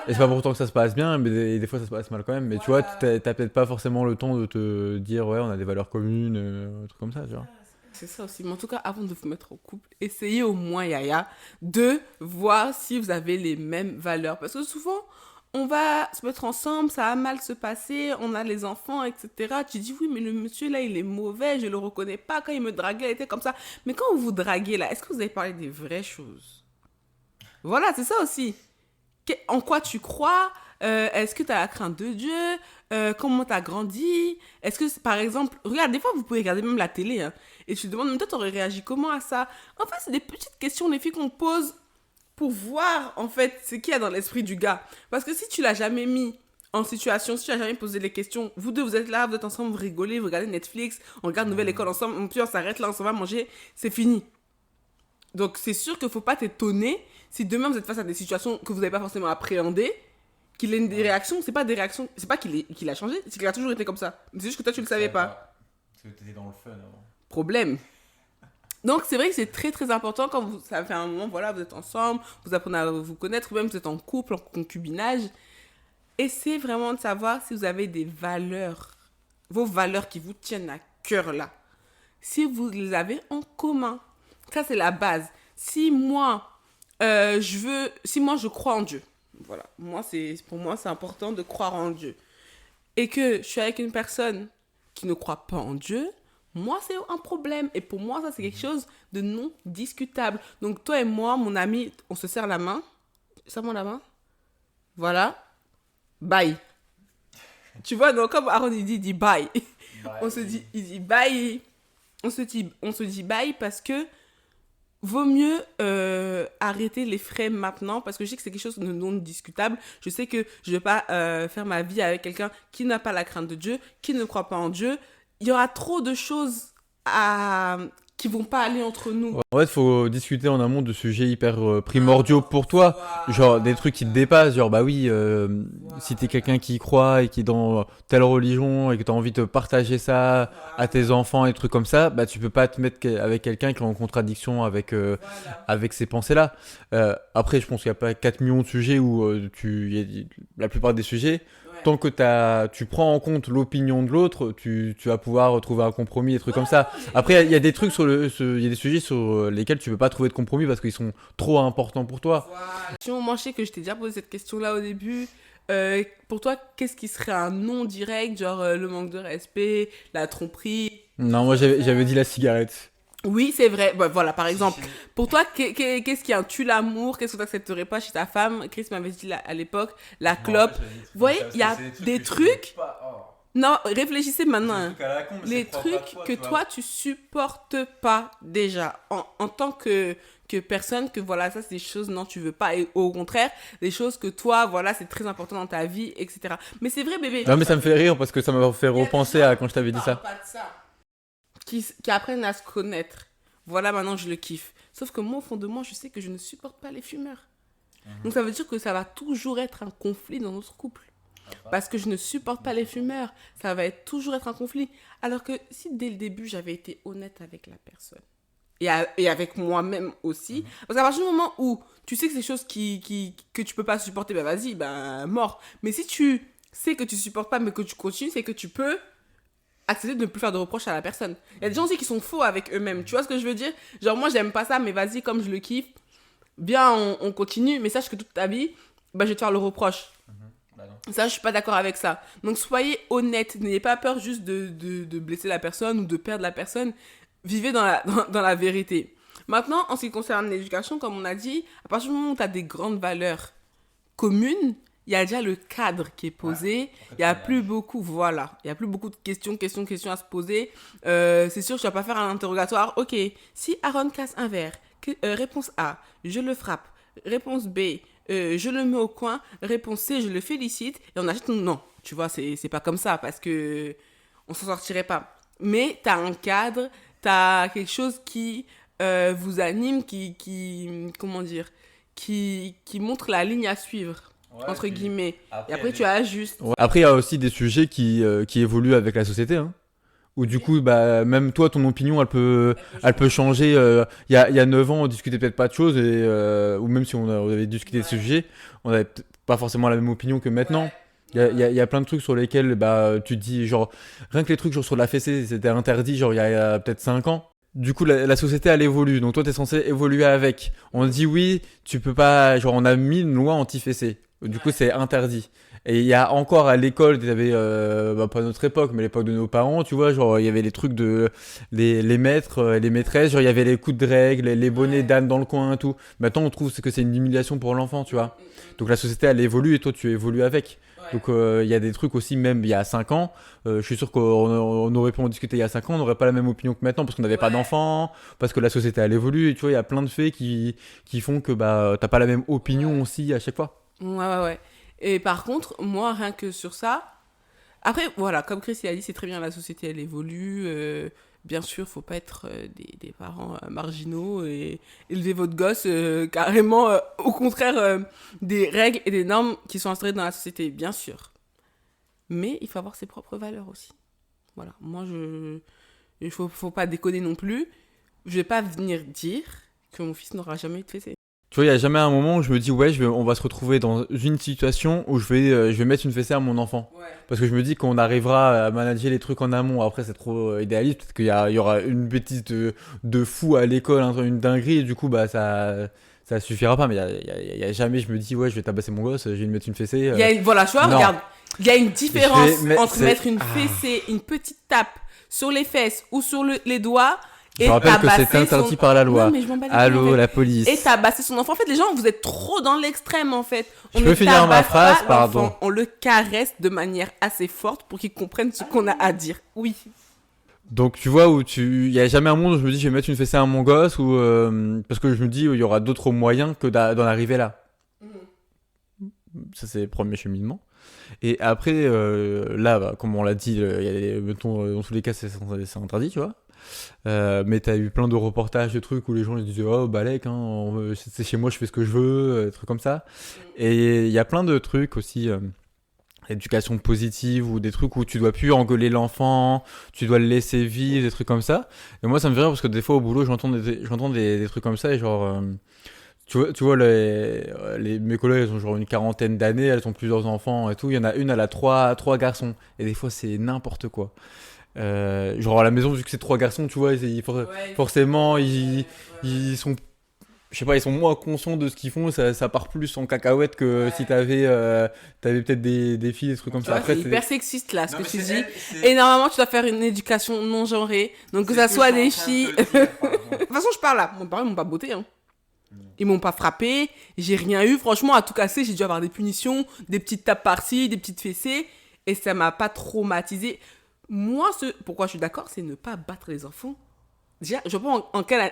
Et c'est pas pourtant que ça se passe bien, mais des fois ça se passe mal quand même. Mais tu vois, t'as peut-être pas forcément le temps de te dire, ouais, on a des valeurs communes, un truc comme ça, tu vois. C'est ça aussi. Mais en tout cas, avant de vous mettre en couple, essayez au moins, Yaya, de voir si vous avez les mêmes valeurs. Parce que souvent, on va se mettre ensemble, ça va mal se passer, on a les enfants, etc. Tu dis, oui, mais le monsieur là, il est mauvais, je le reconnais pas. Quand il me draguait, il était comme ça. Mais quand vous draguez là, est-ce que vous avez parlé des vraies choses? Voilà, c'est ça aussi. En quoi tu crois? Est-ce que tu as la crainte de Dieu? Comment tu as grandi? Est-ce que, par exemple, regarde, des fois, vous pouvez regarder même la télé, hein, et tu te demandes, mais toi, tu aurais réagi comment à ça? En fait, c'est des petites questions, les filles, qu'on pose pour voir, en fait, ce qu'il y a dans l'esprit du gars. Parce que si tu l'as jamais mis en situation, si tu n'as jamais posé les questions, vous deux, vous êtes là, vous êtes ensemble, vous rigolez, vous regardez Netflix, on regarde Nouvelle École ensemble, puis on s'arrête là, on s'en va manger, c'est fini. Donc, c'est sûr qu'il ne faut pas t'étonner si demain vous êtes face à des situations que vous n'avez pas forcément appréhendées, qu'il ait des réactions, c'est pas des réactions, c'est pas qu'il a changé, c'est qu'il a toujours été comme ça. C'est juste que toi tu le savais pas. Parce que t'étais dans le fun avant. Problème. Donc c'est vrai que c'est très très important quand ça fait un moment, vous êtes ensemble, vous apprenez à vous connaître, ou même vous êtes en couple, en concubinage. Essayez vraiment de savoir si vous avez des valeurs, vos valeurs qui vous tiennent à cœur là. Si vous les avez en commun. Ça c'est la base. Si moi je crois en Dieu, voilà, pour moi c'est important de croire en Dieu, et que je suis avec une personne qui ne croit pas en Dieu, moi c'est un problème, et pour moi ça c'est quelque chose de non discutable. Donc toi et moi, mon ami, on se serre la main, serre-moi la main, voilà, bye. Tu vois, donc comme Aaron il dit bye, il dit bye, on se dit bye parce que vaut mieux arrêter les frais maintenant parce que je sais que c'est quelque chose de non discutable. Je sais que je ne vais pas faire ma vie avec quelqu'un qui n'a pas la crainte de Dieu, qui ne croit pas en Dieu. Il y aura trop de choses qui vont pas aller entre nous. En fait, faut discuter en amont de sujets hyper primordiaux pour toi. Genre des trucs qui te dépassent. Genre, bah oui, si t'es quelqu'un qui y croit et qui est dans telle religion et que t'as envie de partager ça à tes enfants et des trucs comme ça, bah tu peux pas te mettre avec quelqu'un qui est en contradiction avec ces pensées-là. Après, je pense qu'il y a pas 4 millions de sujets où la plupart des sujets, tant que tu prends en compte l'opinion de l'autre, tu vas pouvoir trouver un compromis, des trucs comme ça. Après, il y a des trucs il y a des sujets sur lesquels tu peux pas trouver de compromis parce qu'ils sont trop importants pour toi. Moi, je sais que je t'ai déjà posé cette question-là au début. Pour toi, qu'est-ce qui serait un non direct, genre le manque de respect, la tromperie? Non, moi j'avais dit la cigarette. Oui, c'est vrai. Bah, voilà, par exemple. Pour toi, qu'est-ce qui tue l'amour? Qu'est-ce que tu n'accepterais pas chez ta femme? Chris m'avait dit à l'époque, la clope. Vous voyez, il y a des trucs... Non, réfléchissez maintenant. Les trucs que toi, tu supportes pas déjà. En tant que personne, que voilà, ça, c'est des choses, non, tu veux pas. Et au contraire, des choses que toi, voilà, c'est très important dans ta vie, etc. Mais c'est vrai, bébé. Non, mais ça me fait rire parce que ça m'a fait repenser à quand je t'avais dit ça. Pas de ça. Qui apprennent à se connaître. Voilà, maintenant je le kiffe. Sauf que moi, au fond de moi, je sais que je ne supporte pas les fumeurs. Donc ça veut dire que ça va toujours être un conflit dans notre couple. Parce que je ne supporte pas les fumeurs. Ça va toujours être un conflit. Alors que si dès le début, j'avais été honnête avec la personne, et avec moi-même aussi, parce qu'à partir du moment où tu sais que c'est des choses que tu peux pas supporter, ben vas-y, ben mort. Mais si tu sais que tu supportes pas, mais que tu continues, c'est que tu peux accepter de ne plus faire de reproches à la personne. Il y a des gens aussi qui sont faux avec eux-mêmes. Tu vois ce que je veux dire? Genre, moi, j'aime pas ça, mais vas-y, comme je le kiffe, bien, on continue, mais sache que toute ta vie, bah, je vais te faire le reproche. Ça, je suis pas d'accord avec ça. Donc, soyez honnête. N'ayez pas peur juste de blesser la personne ou de perdre la personne. Vivez dans la vérité. Maintenant, en ce qui concerne l'éducation, comme on a dit, à partir du moment où tu as des grandes valeurs communes, il y a déjà le cadre qui est posé. Il n'y a plus beaucoup, voilà. Il n'y a plus beaucoup de questions à se poser. C'est sûr, tu ne vas pas faire un interrogatoire. Ok, si Aaron casse un verre, réponse A, je le frappe. Réponse B, je le mets au coin. Réponse C, je le félicite. Et on achète. Non, tu vois, c'est pas comme ça parce que on s'en sortirait pas. Mais tu as un cadre, tu as quelque chose qui vous anime, comment dire, qui montre la ligne à suivre. Ouais, entre guillemets. Et après, tu ajustes. Ouais. Après, il y a aussi des sujets qui évoluent avec la société. Hein. Où du coup, bah, même toi, ton opinion, elle peut changer. Il y a 9 ans, on discutait peut-être pas de choses. Ou même si on avait discuté de ce sujet, on n'avait pas forcément la même opinion que maintenant. Il y a plein de trucs sur lesquels bah, tu te dis, genre, rien que les trucs genre, sur la fessée, c'était interdit genre, il y a peut-être 5 ans. Du coup, la société, elle évolue. Donc toi, t'es censé évoluer avec. On dit oui, tu peux pas... Genre, on a mis une loi anti-fessée. Du coup, c'est interdit. Et il y a encore à l'école, il y avait, pas notre époque, mais l'époque de nos parents, tu vois, genre, il y avait les trucs de... Les maîtres, les maîtresses, genre, il y avait les coups de règle, les bonnets d'âne dans le coin et tout. Maintenant, on trouve que c'est une humiliation pour l'enfant, tu vois. Donc la société, elle évolue et toi, tu évolues avec. Donc il y a des trucs aussi, même il y a 5 ans, je suis sûr qu'on aurait pu en discuter il y a 5 ans, on n'aurait pas la même opinion que maintenant parce qu'on n'avait pas d'enfants, parce que la société elle évolue, et tu vois, il y a plein de faits qui font que bah, t'as pas la même opinion aussi à chaque fois. Ouais. Et par contre, moi, rien que sur ça, après, voilà, comme Chris a dit, c'est très bien, la société elle évolue, bien sûr, faut pas être des parents marginaux et élever votre gosse carrément au contraire des règles et des normes qui sont instaurées dans la société, bien sûr. Mais il faut avoir ses propres valeurs aussi. Voilà, moi, il faut pas déconner non plus. Je vais pas venir dire que mon fils n'aura jamais eu de fessée. Tu vois, il n'y a jamais un moment où je me dis, ouais, on va se retrouver dans une situation où je vais mettre une fessée à mon enfant. Ouais. Parce que je me dis qu'on arrivera à manager les trucs en amont. Après, c'est trop idéaliste, parce qu'il y aura une bêtise de fou à l'école, une dinguerie, et du coup, bah, ça suffira pas. Mais il y a jamais, je me dis, ouais, je vais tabasser mon gosse, je vais lui mettre une fessée. Voilà, tu vois, regarde, il y a une différence entre mettre une fessée, une petite tape sur les fesses ou sur les doigts. Je rappelle que c'est interdit par la loi. Non, allô, la police. Et tabasser son enfant. En fait, les gens, vous êtes trop dans l'extrême, en fait. Je peux finir ma phrase, pardon. On le caresse de manière assez forte pour qu'il comprenne ce qu'on a à dire. Oui. Donc tu vois où il y a jamais un monde où je me dis je vais mettre une fessée à mon gosse ou parce que je me dis il y aura d'autres moyens que d'en arriver là. Ça c'est le premier cheminement. Et après là bah, comme on l'a dit il y a mettons, dans tous les cas c'est interdit tu vois. Mais t'as eu plein de reportages de trucs où les gens ils disaient oh balèque hein, c'est chez moi je fais ce que je veux des trucs comme ça. Et il y a plein de trucs aussi éducation positive ou des trucs où tu dois plus engueuler l'enfant, tu dois le laisser vivre, des trucs comme ça. Et moi, ça me fait rire parce que des fois au boulot, j'entends des trucs comme ça et genre, tu vois mes collègues, elles ont genre une quarantaine d'années, elles ont plusieurs enfants et tout. Il y en a une, elle a trois garçons. Et des fois, c'est n'importe quoi. Genre à la maison, vu que c'est trois garçons, tu vois, forcément, ils sont je sais pas, ils sont moins conscients de ce qu'ils font, ça part plus en cacahuète que si t'avais peut-être des filles, des trucs comme Tu ça. vois, Après, c'est hyper sexiste là, ce Non, que mais tu c'est dis. elle, c'est- Et normalement, tu dois faire une éducation non genrée. Donc que c'est ça ce soit je des suis en train filles. de te dire, pardon. De toute façon, je parle là. Mon parents, ils m'ont pas botté. Hein. Ils m'ont pas frappé. J'ai rien eu. Franchement, à tout casser, j'ai dû avoir des punitions, des petites tapes par-ci, des petites fessées. Et ça m'a pas traumatisé. Moi, pourquoi je suis d'accord, c'est ne pas battre les enfants. Déjà, je sais pas en quel.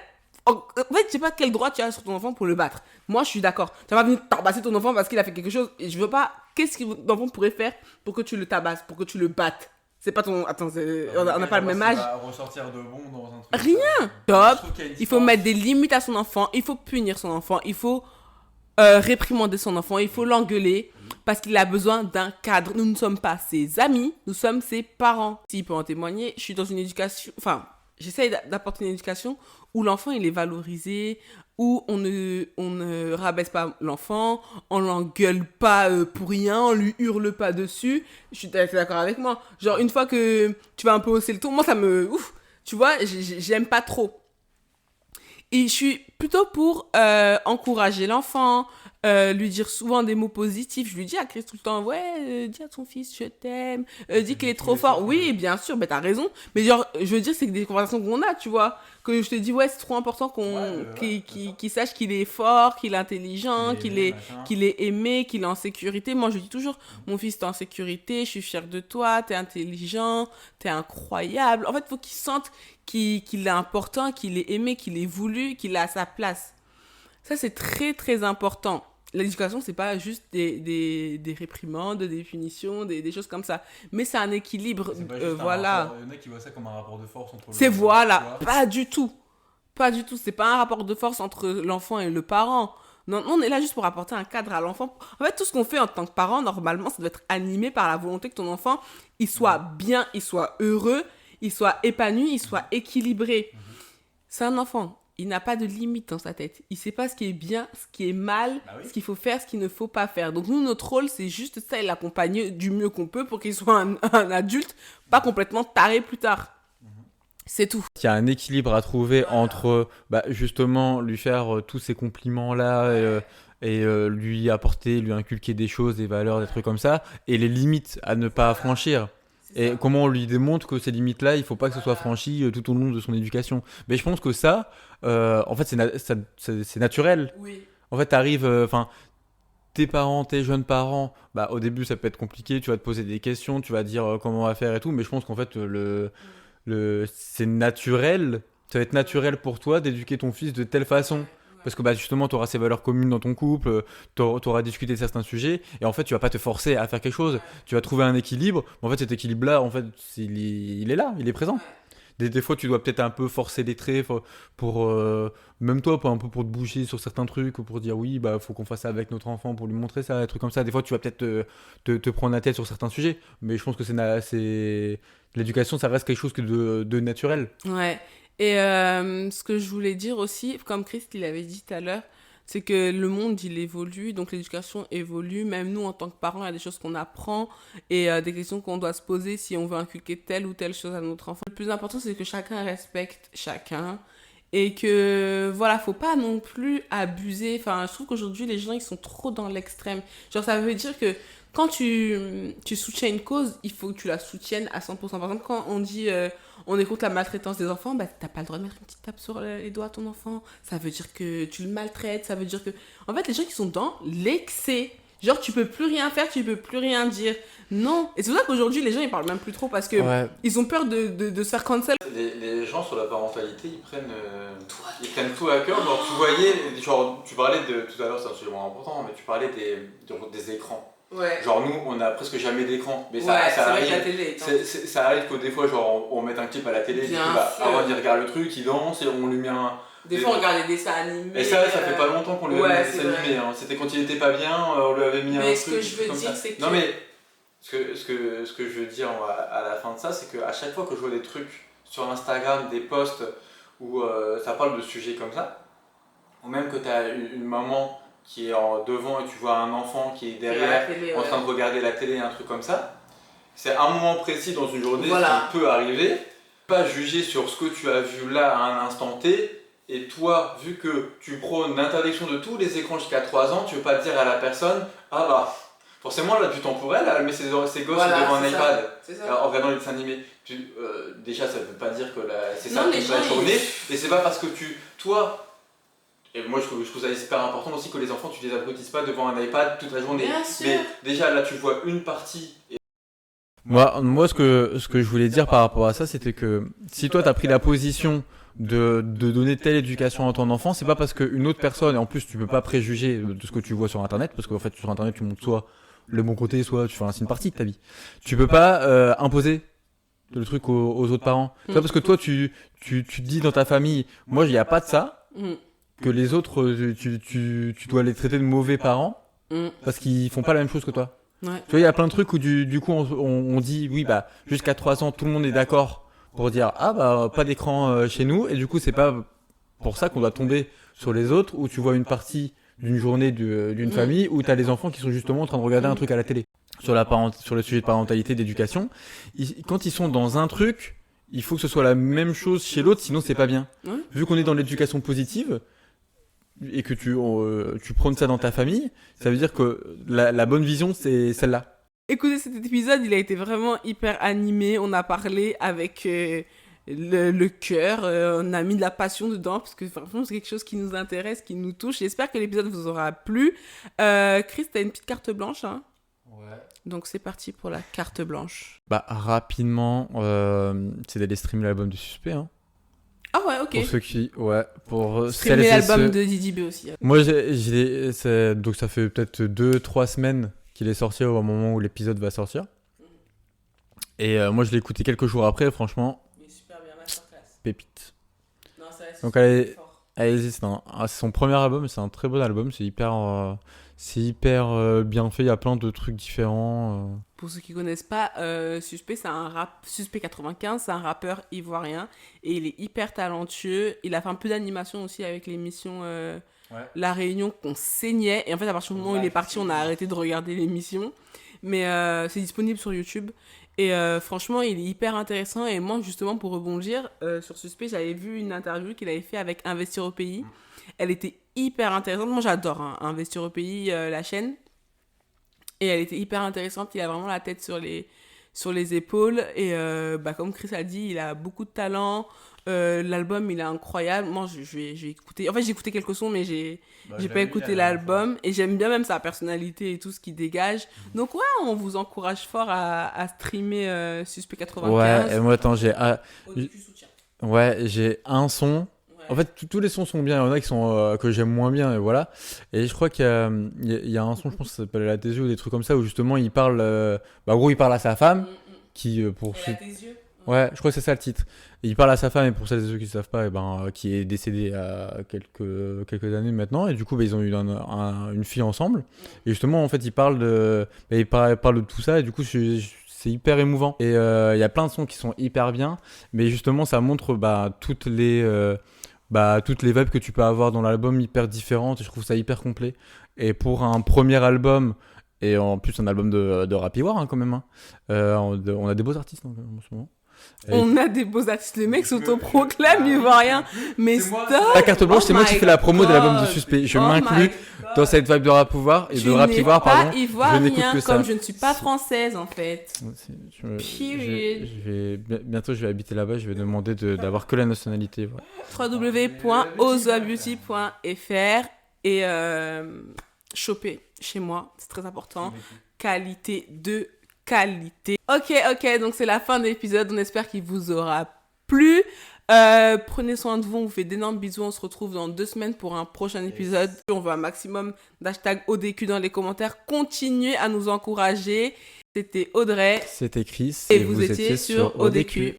En fait, je sais pas quel droit tu as sur ton enfant pour le battre. Moi, je suis d'accord. Tu vas pas venir tabasser ton enfant parce qu'il a fait quelque chose. Et je veux pas. Qu'est-ce que ton enfant pourrait faire pour que tu le tabasses, pour que tu le battes? C'est pas ton. Attends, on n'a pas le même âge. Ressortir de bon dans un truc. Rien. Top. Il faut mettre des limites à son enfant. Il faut punir son enfant. Il faut réprimander son enfant. Il faut l'engueuler parce qu'il a besoin d'un cadre. Nous ne sommes pas ses amis. Nous sommes ses parents. S'il peut en témoigner, je suis dans une éducation. Enfin, j'essaye d'apporter une éducation où l'enfant il est valorisé, où on ne rabaisse pas l'enfant, on l'engueule pas pour rien, on lui hurle pas dessus. Je suis d'accord avec moi. Genre une fois que tu vas un peu hausser le ton, moi ça me... Ouf, tu vois, j'aime pas trop. Et je suis plutôt pour encourager l'enfant, lui dire souvent des mots positifs. Je lui dis à Chris tout le temps, ouais, dis à ton fils, je t'aime, dis qu'il est trop fort. Oui, bien sûr, mais t'as raison. Mais genre, je veux dire, c'est des conversations qu'on a, tu vois. Que je te dis, ouais, c'est trop important qu'il sache qu'il est fort, qu'il est intelligent, qu'il est aimé, qu'il est en sécurité. Moi, je dis toujours, mon fils, t'es en sécurité, je suis fière de toi, t'es intelligent, t'es incroyable. En fait, il faut qu'il sente qu'il est important, qu'il est aimé, qu'il est voulu, qu'il a sa place. Ça, c'est très, très important. L'éducation, c'est pas juste des réprimandes, des punitions, des choses comme ça. Mais c'est un équilibre, voilà. Il y en a qui voient ça comme un rapport de force entre C'est voilà, pas du tout. Pas du tout. C'est pas un rapport de force entre l'enfant et le parent. Non, on est là juste pour apporter un cadre à l'enfant. En fait, tout ce qu'on fait en tant que parent, normalement, ça doit être animé par la volonté que ton enfant, il soit bien, il soit heureux, il soit épanoui, il soit équilibré. C'est un enfant. Il n'a pas de limite dans sa tête. Il sait pas ce qui est bien, ce qui est mal, ce qu'il faut faire, ce qu'il ne faut pas faire. Donc nous, notre rôle, c'est juste ça et l'accompagner du mieux qu'on peut pour qu'il soit un adulte, pas complètement taré plus tard. C'est tout. Il y a un équilibre à trouver entre justement lui faire tous ces compliments-là et lui apporter, lui inculquer des choses, des valeurs, des trucs comme ça, et les limites à ne pas franchir. Et comment on lui démontre que ces limites-là, il faut pas que ce soit franchi tout au long de son éducation. Mais je pense que ça, en fait, c'est naturel. Oui. En fait, t'arrives, tes parents, tes jeunes parents, au début, ça peut être compliqué. Tu vas te poser des questions, tu vas dire comment on va faire et tout. Mais je pense qu'en fait, c'est naturel. Ça va être naturel pour toi d'éduquer ton fils de telle façon. Parce que justement, tu auras ces valeurs communes dans ton couple, tu auras discuté de certains sujets, et en fait, tu vas pas te forcer à faire quelque chose. Tu vas trouver un équilibre, mais en fait, cet équilibre-là, en fait, il est là, il est présent. Des fois, tu dois peut-être un peu forcer les traits pour même toi, un peu pour te bouger sur certains trucs, ou pour dire oui, faut qu'on fasse ça avec notre enfant, pour lui montrer ça, des trucs comme ça. Des fois, tu vas peut-être te prendre la tête sur certains sujets, mais je pense que l'éducation, ça reste quelque chose de naturel. Ouais. Et ce que je voulais dire aussi, comme Chris l'avait dit tout à l'heure, c'est que le monde, il évolue, donc l'éducation évolue. Même nous, en tant que parents, il y a des choses qu'on apprend et des questions qu'on doit se poser si on veut inculquer telle ou telle chose à notre enfant. Le plus important, c'est que chacun respecte chacun et que, voilà, faut pas non plus abuser. Enfin, je trouve qu'aujourd'hui, les gens, ils sont trop dans l'extrême. Genre, ça veut dire que quand tu soutiens une cause, il faut que tu la soutiennes à 100%. Par exemple, quand on dit on est contre la maltraitance des enfants, t'as pas le droit de mettre une petite tape sur les doigts à ton enfant. Ça veut dire que tu le maltraites, ça veut dire que... En fait, les gens qui sont dans l'excès, Genre, tu peux plus rien faire, tu peux plus rien dire. Non. Et c'est pour ça qu'aujourd'hui, les gens, ils parlent même plus trop parce que ils ont peur de se faire cancel. Les gens sur la parentalité, ils prennent tout à cœur. Genre, tu voyais, genre, tu parlais tout à l'heure, c'est absolument important, mais tu parlais des écrans. Ouais. Genre, nous, on a presque jamais d'écran. Mais Ouais, ça c'est arrive. vrai que la télé est Ça arrive que des fois, genre, on mette un clip à la télé, Bien sûr. avant, il regarde le truc, il danse, et on lui met un. Des fois, on regarde des dessins animés. Et ça fait pas longtemps qu'on lui avait mis c'est des dessins animés. Hein. C'était quand il était pas bien, on lui avait mis un truc. Mais ce que je veux dire, c'est que. Non, mais ce que je veux dire à la fin de ça, c'est qu'à chaque fois que je vois des trucs sur Instagram, des posts où ça parle de sujets comme ça, ou même que tu as une maman qui est devant et tu vois un enfant qui est derrière en train de regarder la télé, un truc comme ça, c'est un moment précis dans une journée qui peut arriver. Pas juger sur ce que tu as vu là à un instant T. Et toi, vu que tu prônes l'interdiction de tous les écrans jusqu'à 3 ans, tu veux pas dire à la personne, ah bah, forcément là du temps pour elle met ses gosses devant un iPad en regardant les dessins animés. Déjà, ça veut pas dire que c'est ça toute la journée. Et c'est pas parce que toi, et moi je trouve ça super important aussi que les enfants, tu les abrutisses pas devant un iPad toute la journée. Bien sûr. Mais déjà là, tu vois une partie. Moi, ce que je voulais dire par rapport à ça, c'était que si toi, tu as pris la position de donner telle éducation à ton enfant, c'est pas parce qu'une autre personne, et en plus, tu peux pas préjuger de ce que tu vois sur Internet, parce qu'en fait, sur Internet, tu montres soit le bon côté, soit tu fais une partie de ta vie. Tu peux pas imposer le truc aux autres parents. C'est pas parce que toi, tu te dis dans ta famille, moi, il n'y a pas de ça, que les autres, tu dois les traiter de mauvais parents, parce qu'ils font pas la même chose que toi. Ouais. Tu vois, il y a plein de trucs où du coup on dit oui bah jusqu'à 3 ans tout le monde est d'accord pour dire ah bah pas d'écran chez nous, et du coup c'est pas pour ça qu'on doit tomber sur les autres où tu vois une partie d'une journée d'une famille où t'as les enfants qui sont justement en train de regarder un truc à la télé sur le sujet de parentalité, d'éducation. Quand ils sont dans un truc, il faut que ce soit la même chose chez l'autre, sinon c'est pas bien. Vu qu'on est dans l'éducation positive et que tu prônes ça dans ta famille, ça veut dire que la bonne vision, c'est celle-là. Écoutez, cet épisode, il a été vraiment hyper animé. On a parlé avec le cœur, on a mis de la passion dedans, parce que franchement, c'est quelque chose qui nous intéresse, qui nous touche. J'espère que l'épisode vous aura plu. Chris, t'as une petite carte blanche, hein? Ouais. Donc c'est parti pour la carte blanche. Bah, rapidement, c'est d'aller streamer l'album du Suspect, hein. Ah ouais, ok. Pour ceux qui... Ouais, pour streamer l'album de Didi B aussi. Moi, donc ça fait peut-être 2-3 semaines qu'il est sorti au moment où l'épisode va sortir. Et moi, je l'ai écouté quelques jours après, franchement. Mais super bien, masterclass. Pépite. Non, ça reste donc allez-y, c'est son premier album, c'est un très bon album, c'est hyper bien fait, il y a plein de trucs différents. Pour ceux qui connaissent pas, Suspect, Suspect 95, c'est un rappeur ivoirien et il est hyper talentueux. Il a fait un peu d'animation aussi avec l'émission La Réunion qu'on saignait. Et en fait, à partir du moment où il est parti, on a arrêté de regarder l'émission. Mais c'est disponible sur YouTube. Et franchement, il est hyper intéressant. Et moi, justement, pour rebondir sur Suspect, j'avais vu une interview qu'il avait fait avec Investir au Pays. Elle était hyper intéressante. Moi, j'adore Investir au Pays, la chaîne. Et elle était hyper intéressante. Il a vraiment la tête sur les épaules. Et comme Chris a dit, il a beaucoup de talent. L'album, il est incroyable. Moi, je vais écouter. En fait, j'ai écouté quelques sons, mais j'ai pas écouté l'album. Et j'aime bien même sa personnalité et tout ce qu'il dégage. Donc, ouais, on vous encourage fort à streamer Suspect 95. Ouais, et moi, attends, j'ai un son. Ouais. En fait, tous les sons sont bien. Il y en a qui sont que j'aime moins bien, et voilà. Et je crois qu'il y a un son, je pense, que ça s'appelle La Tes yeux ou des trucs comme ça, où justement il parle. En gros, il parle à sa femme, qui pour. Et Tes yeux. Ouais, je crois que c'est ça le titre. Et il parle à sa femme, et pour celles et ceux qui ne savent pas, qui est décédée à quelques années maintenant. Et du coup, ils ont eu une fille ensemble. Et justement, en fait, il parle de tout ça. Et du coup, c'est hyper émouvant. Et il y a plein de sons qui sont hyper bien. Mais justement, ça montre toutes les vibes que tu peux avoir dans l'album, hyper différentes. Et je trouve ça hyper complet. Et pour un premier album, et en plus un album de rap ivoire, hein, quand même. Hein. On a des beaux artistes en ce moment. On a des beaux artistes, les mecs s'autoproclament ivoiriens, mais stop! La carte blanche, c'est moi qui fais la promo de l'album du Suspect. Je m'inclus dans cette vibe de rap ivoire et de rap ivoire, pardon. Je n'écoute que ça. Comme je ne suis pas française en fait. Bientôt, je vais habiter là-bas. Je vais demander d'avoir que la nationalité. Ouais. www.ozoabeauty.fr et choper chez moi, c'est très important. Qualité de qualité. Ok, donc c'est la fin de l'épisode. On espère qu'il vous aura plu. Prenez soin de vous, on vous fait d'énormes bisous. On se retrouve dans 2 semaines pour un prochain épisode. On veut un maximum d'hashtags ODQ dans les commentaires. Continuez à nous encourager. C'était Audrey. C'était Chris. Et vous étiez sur ODQ.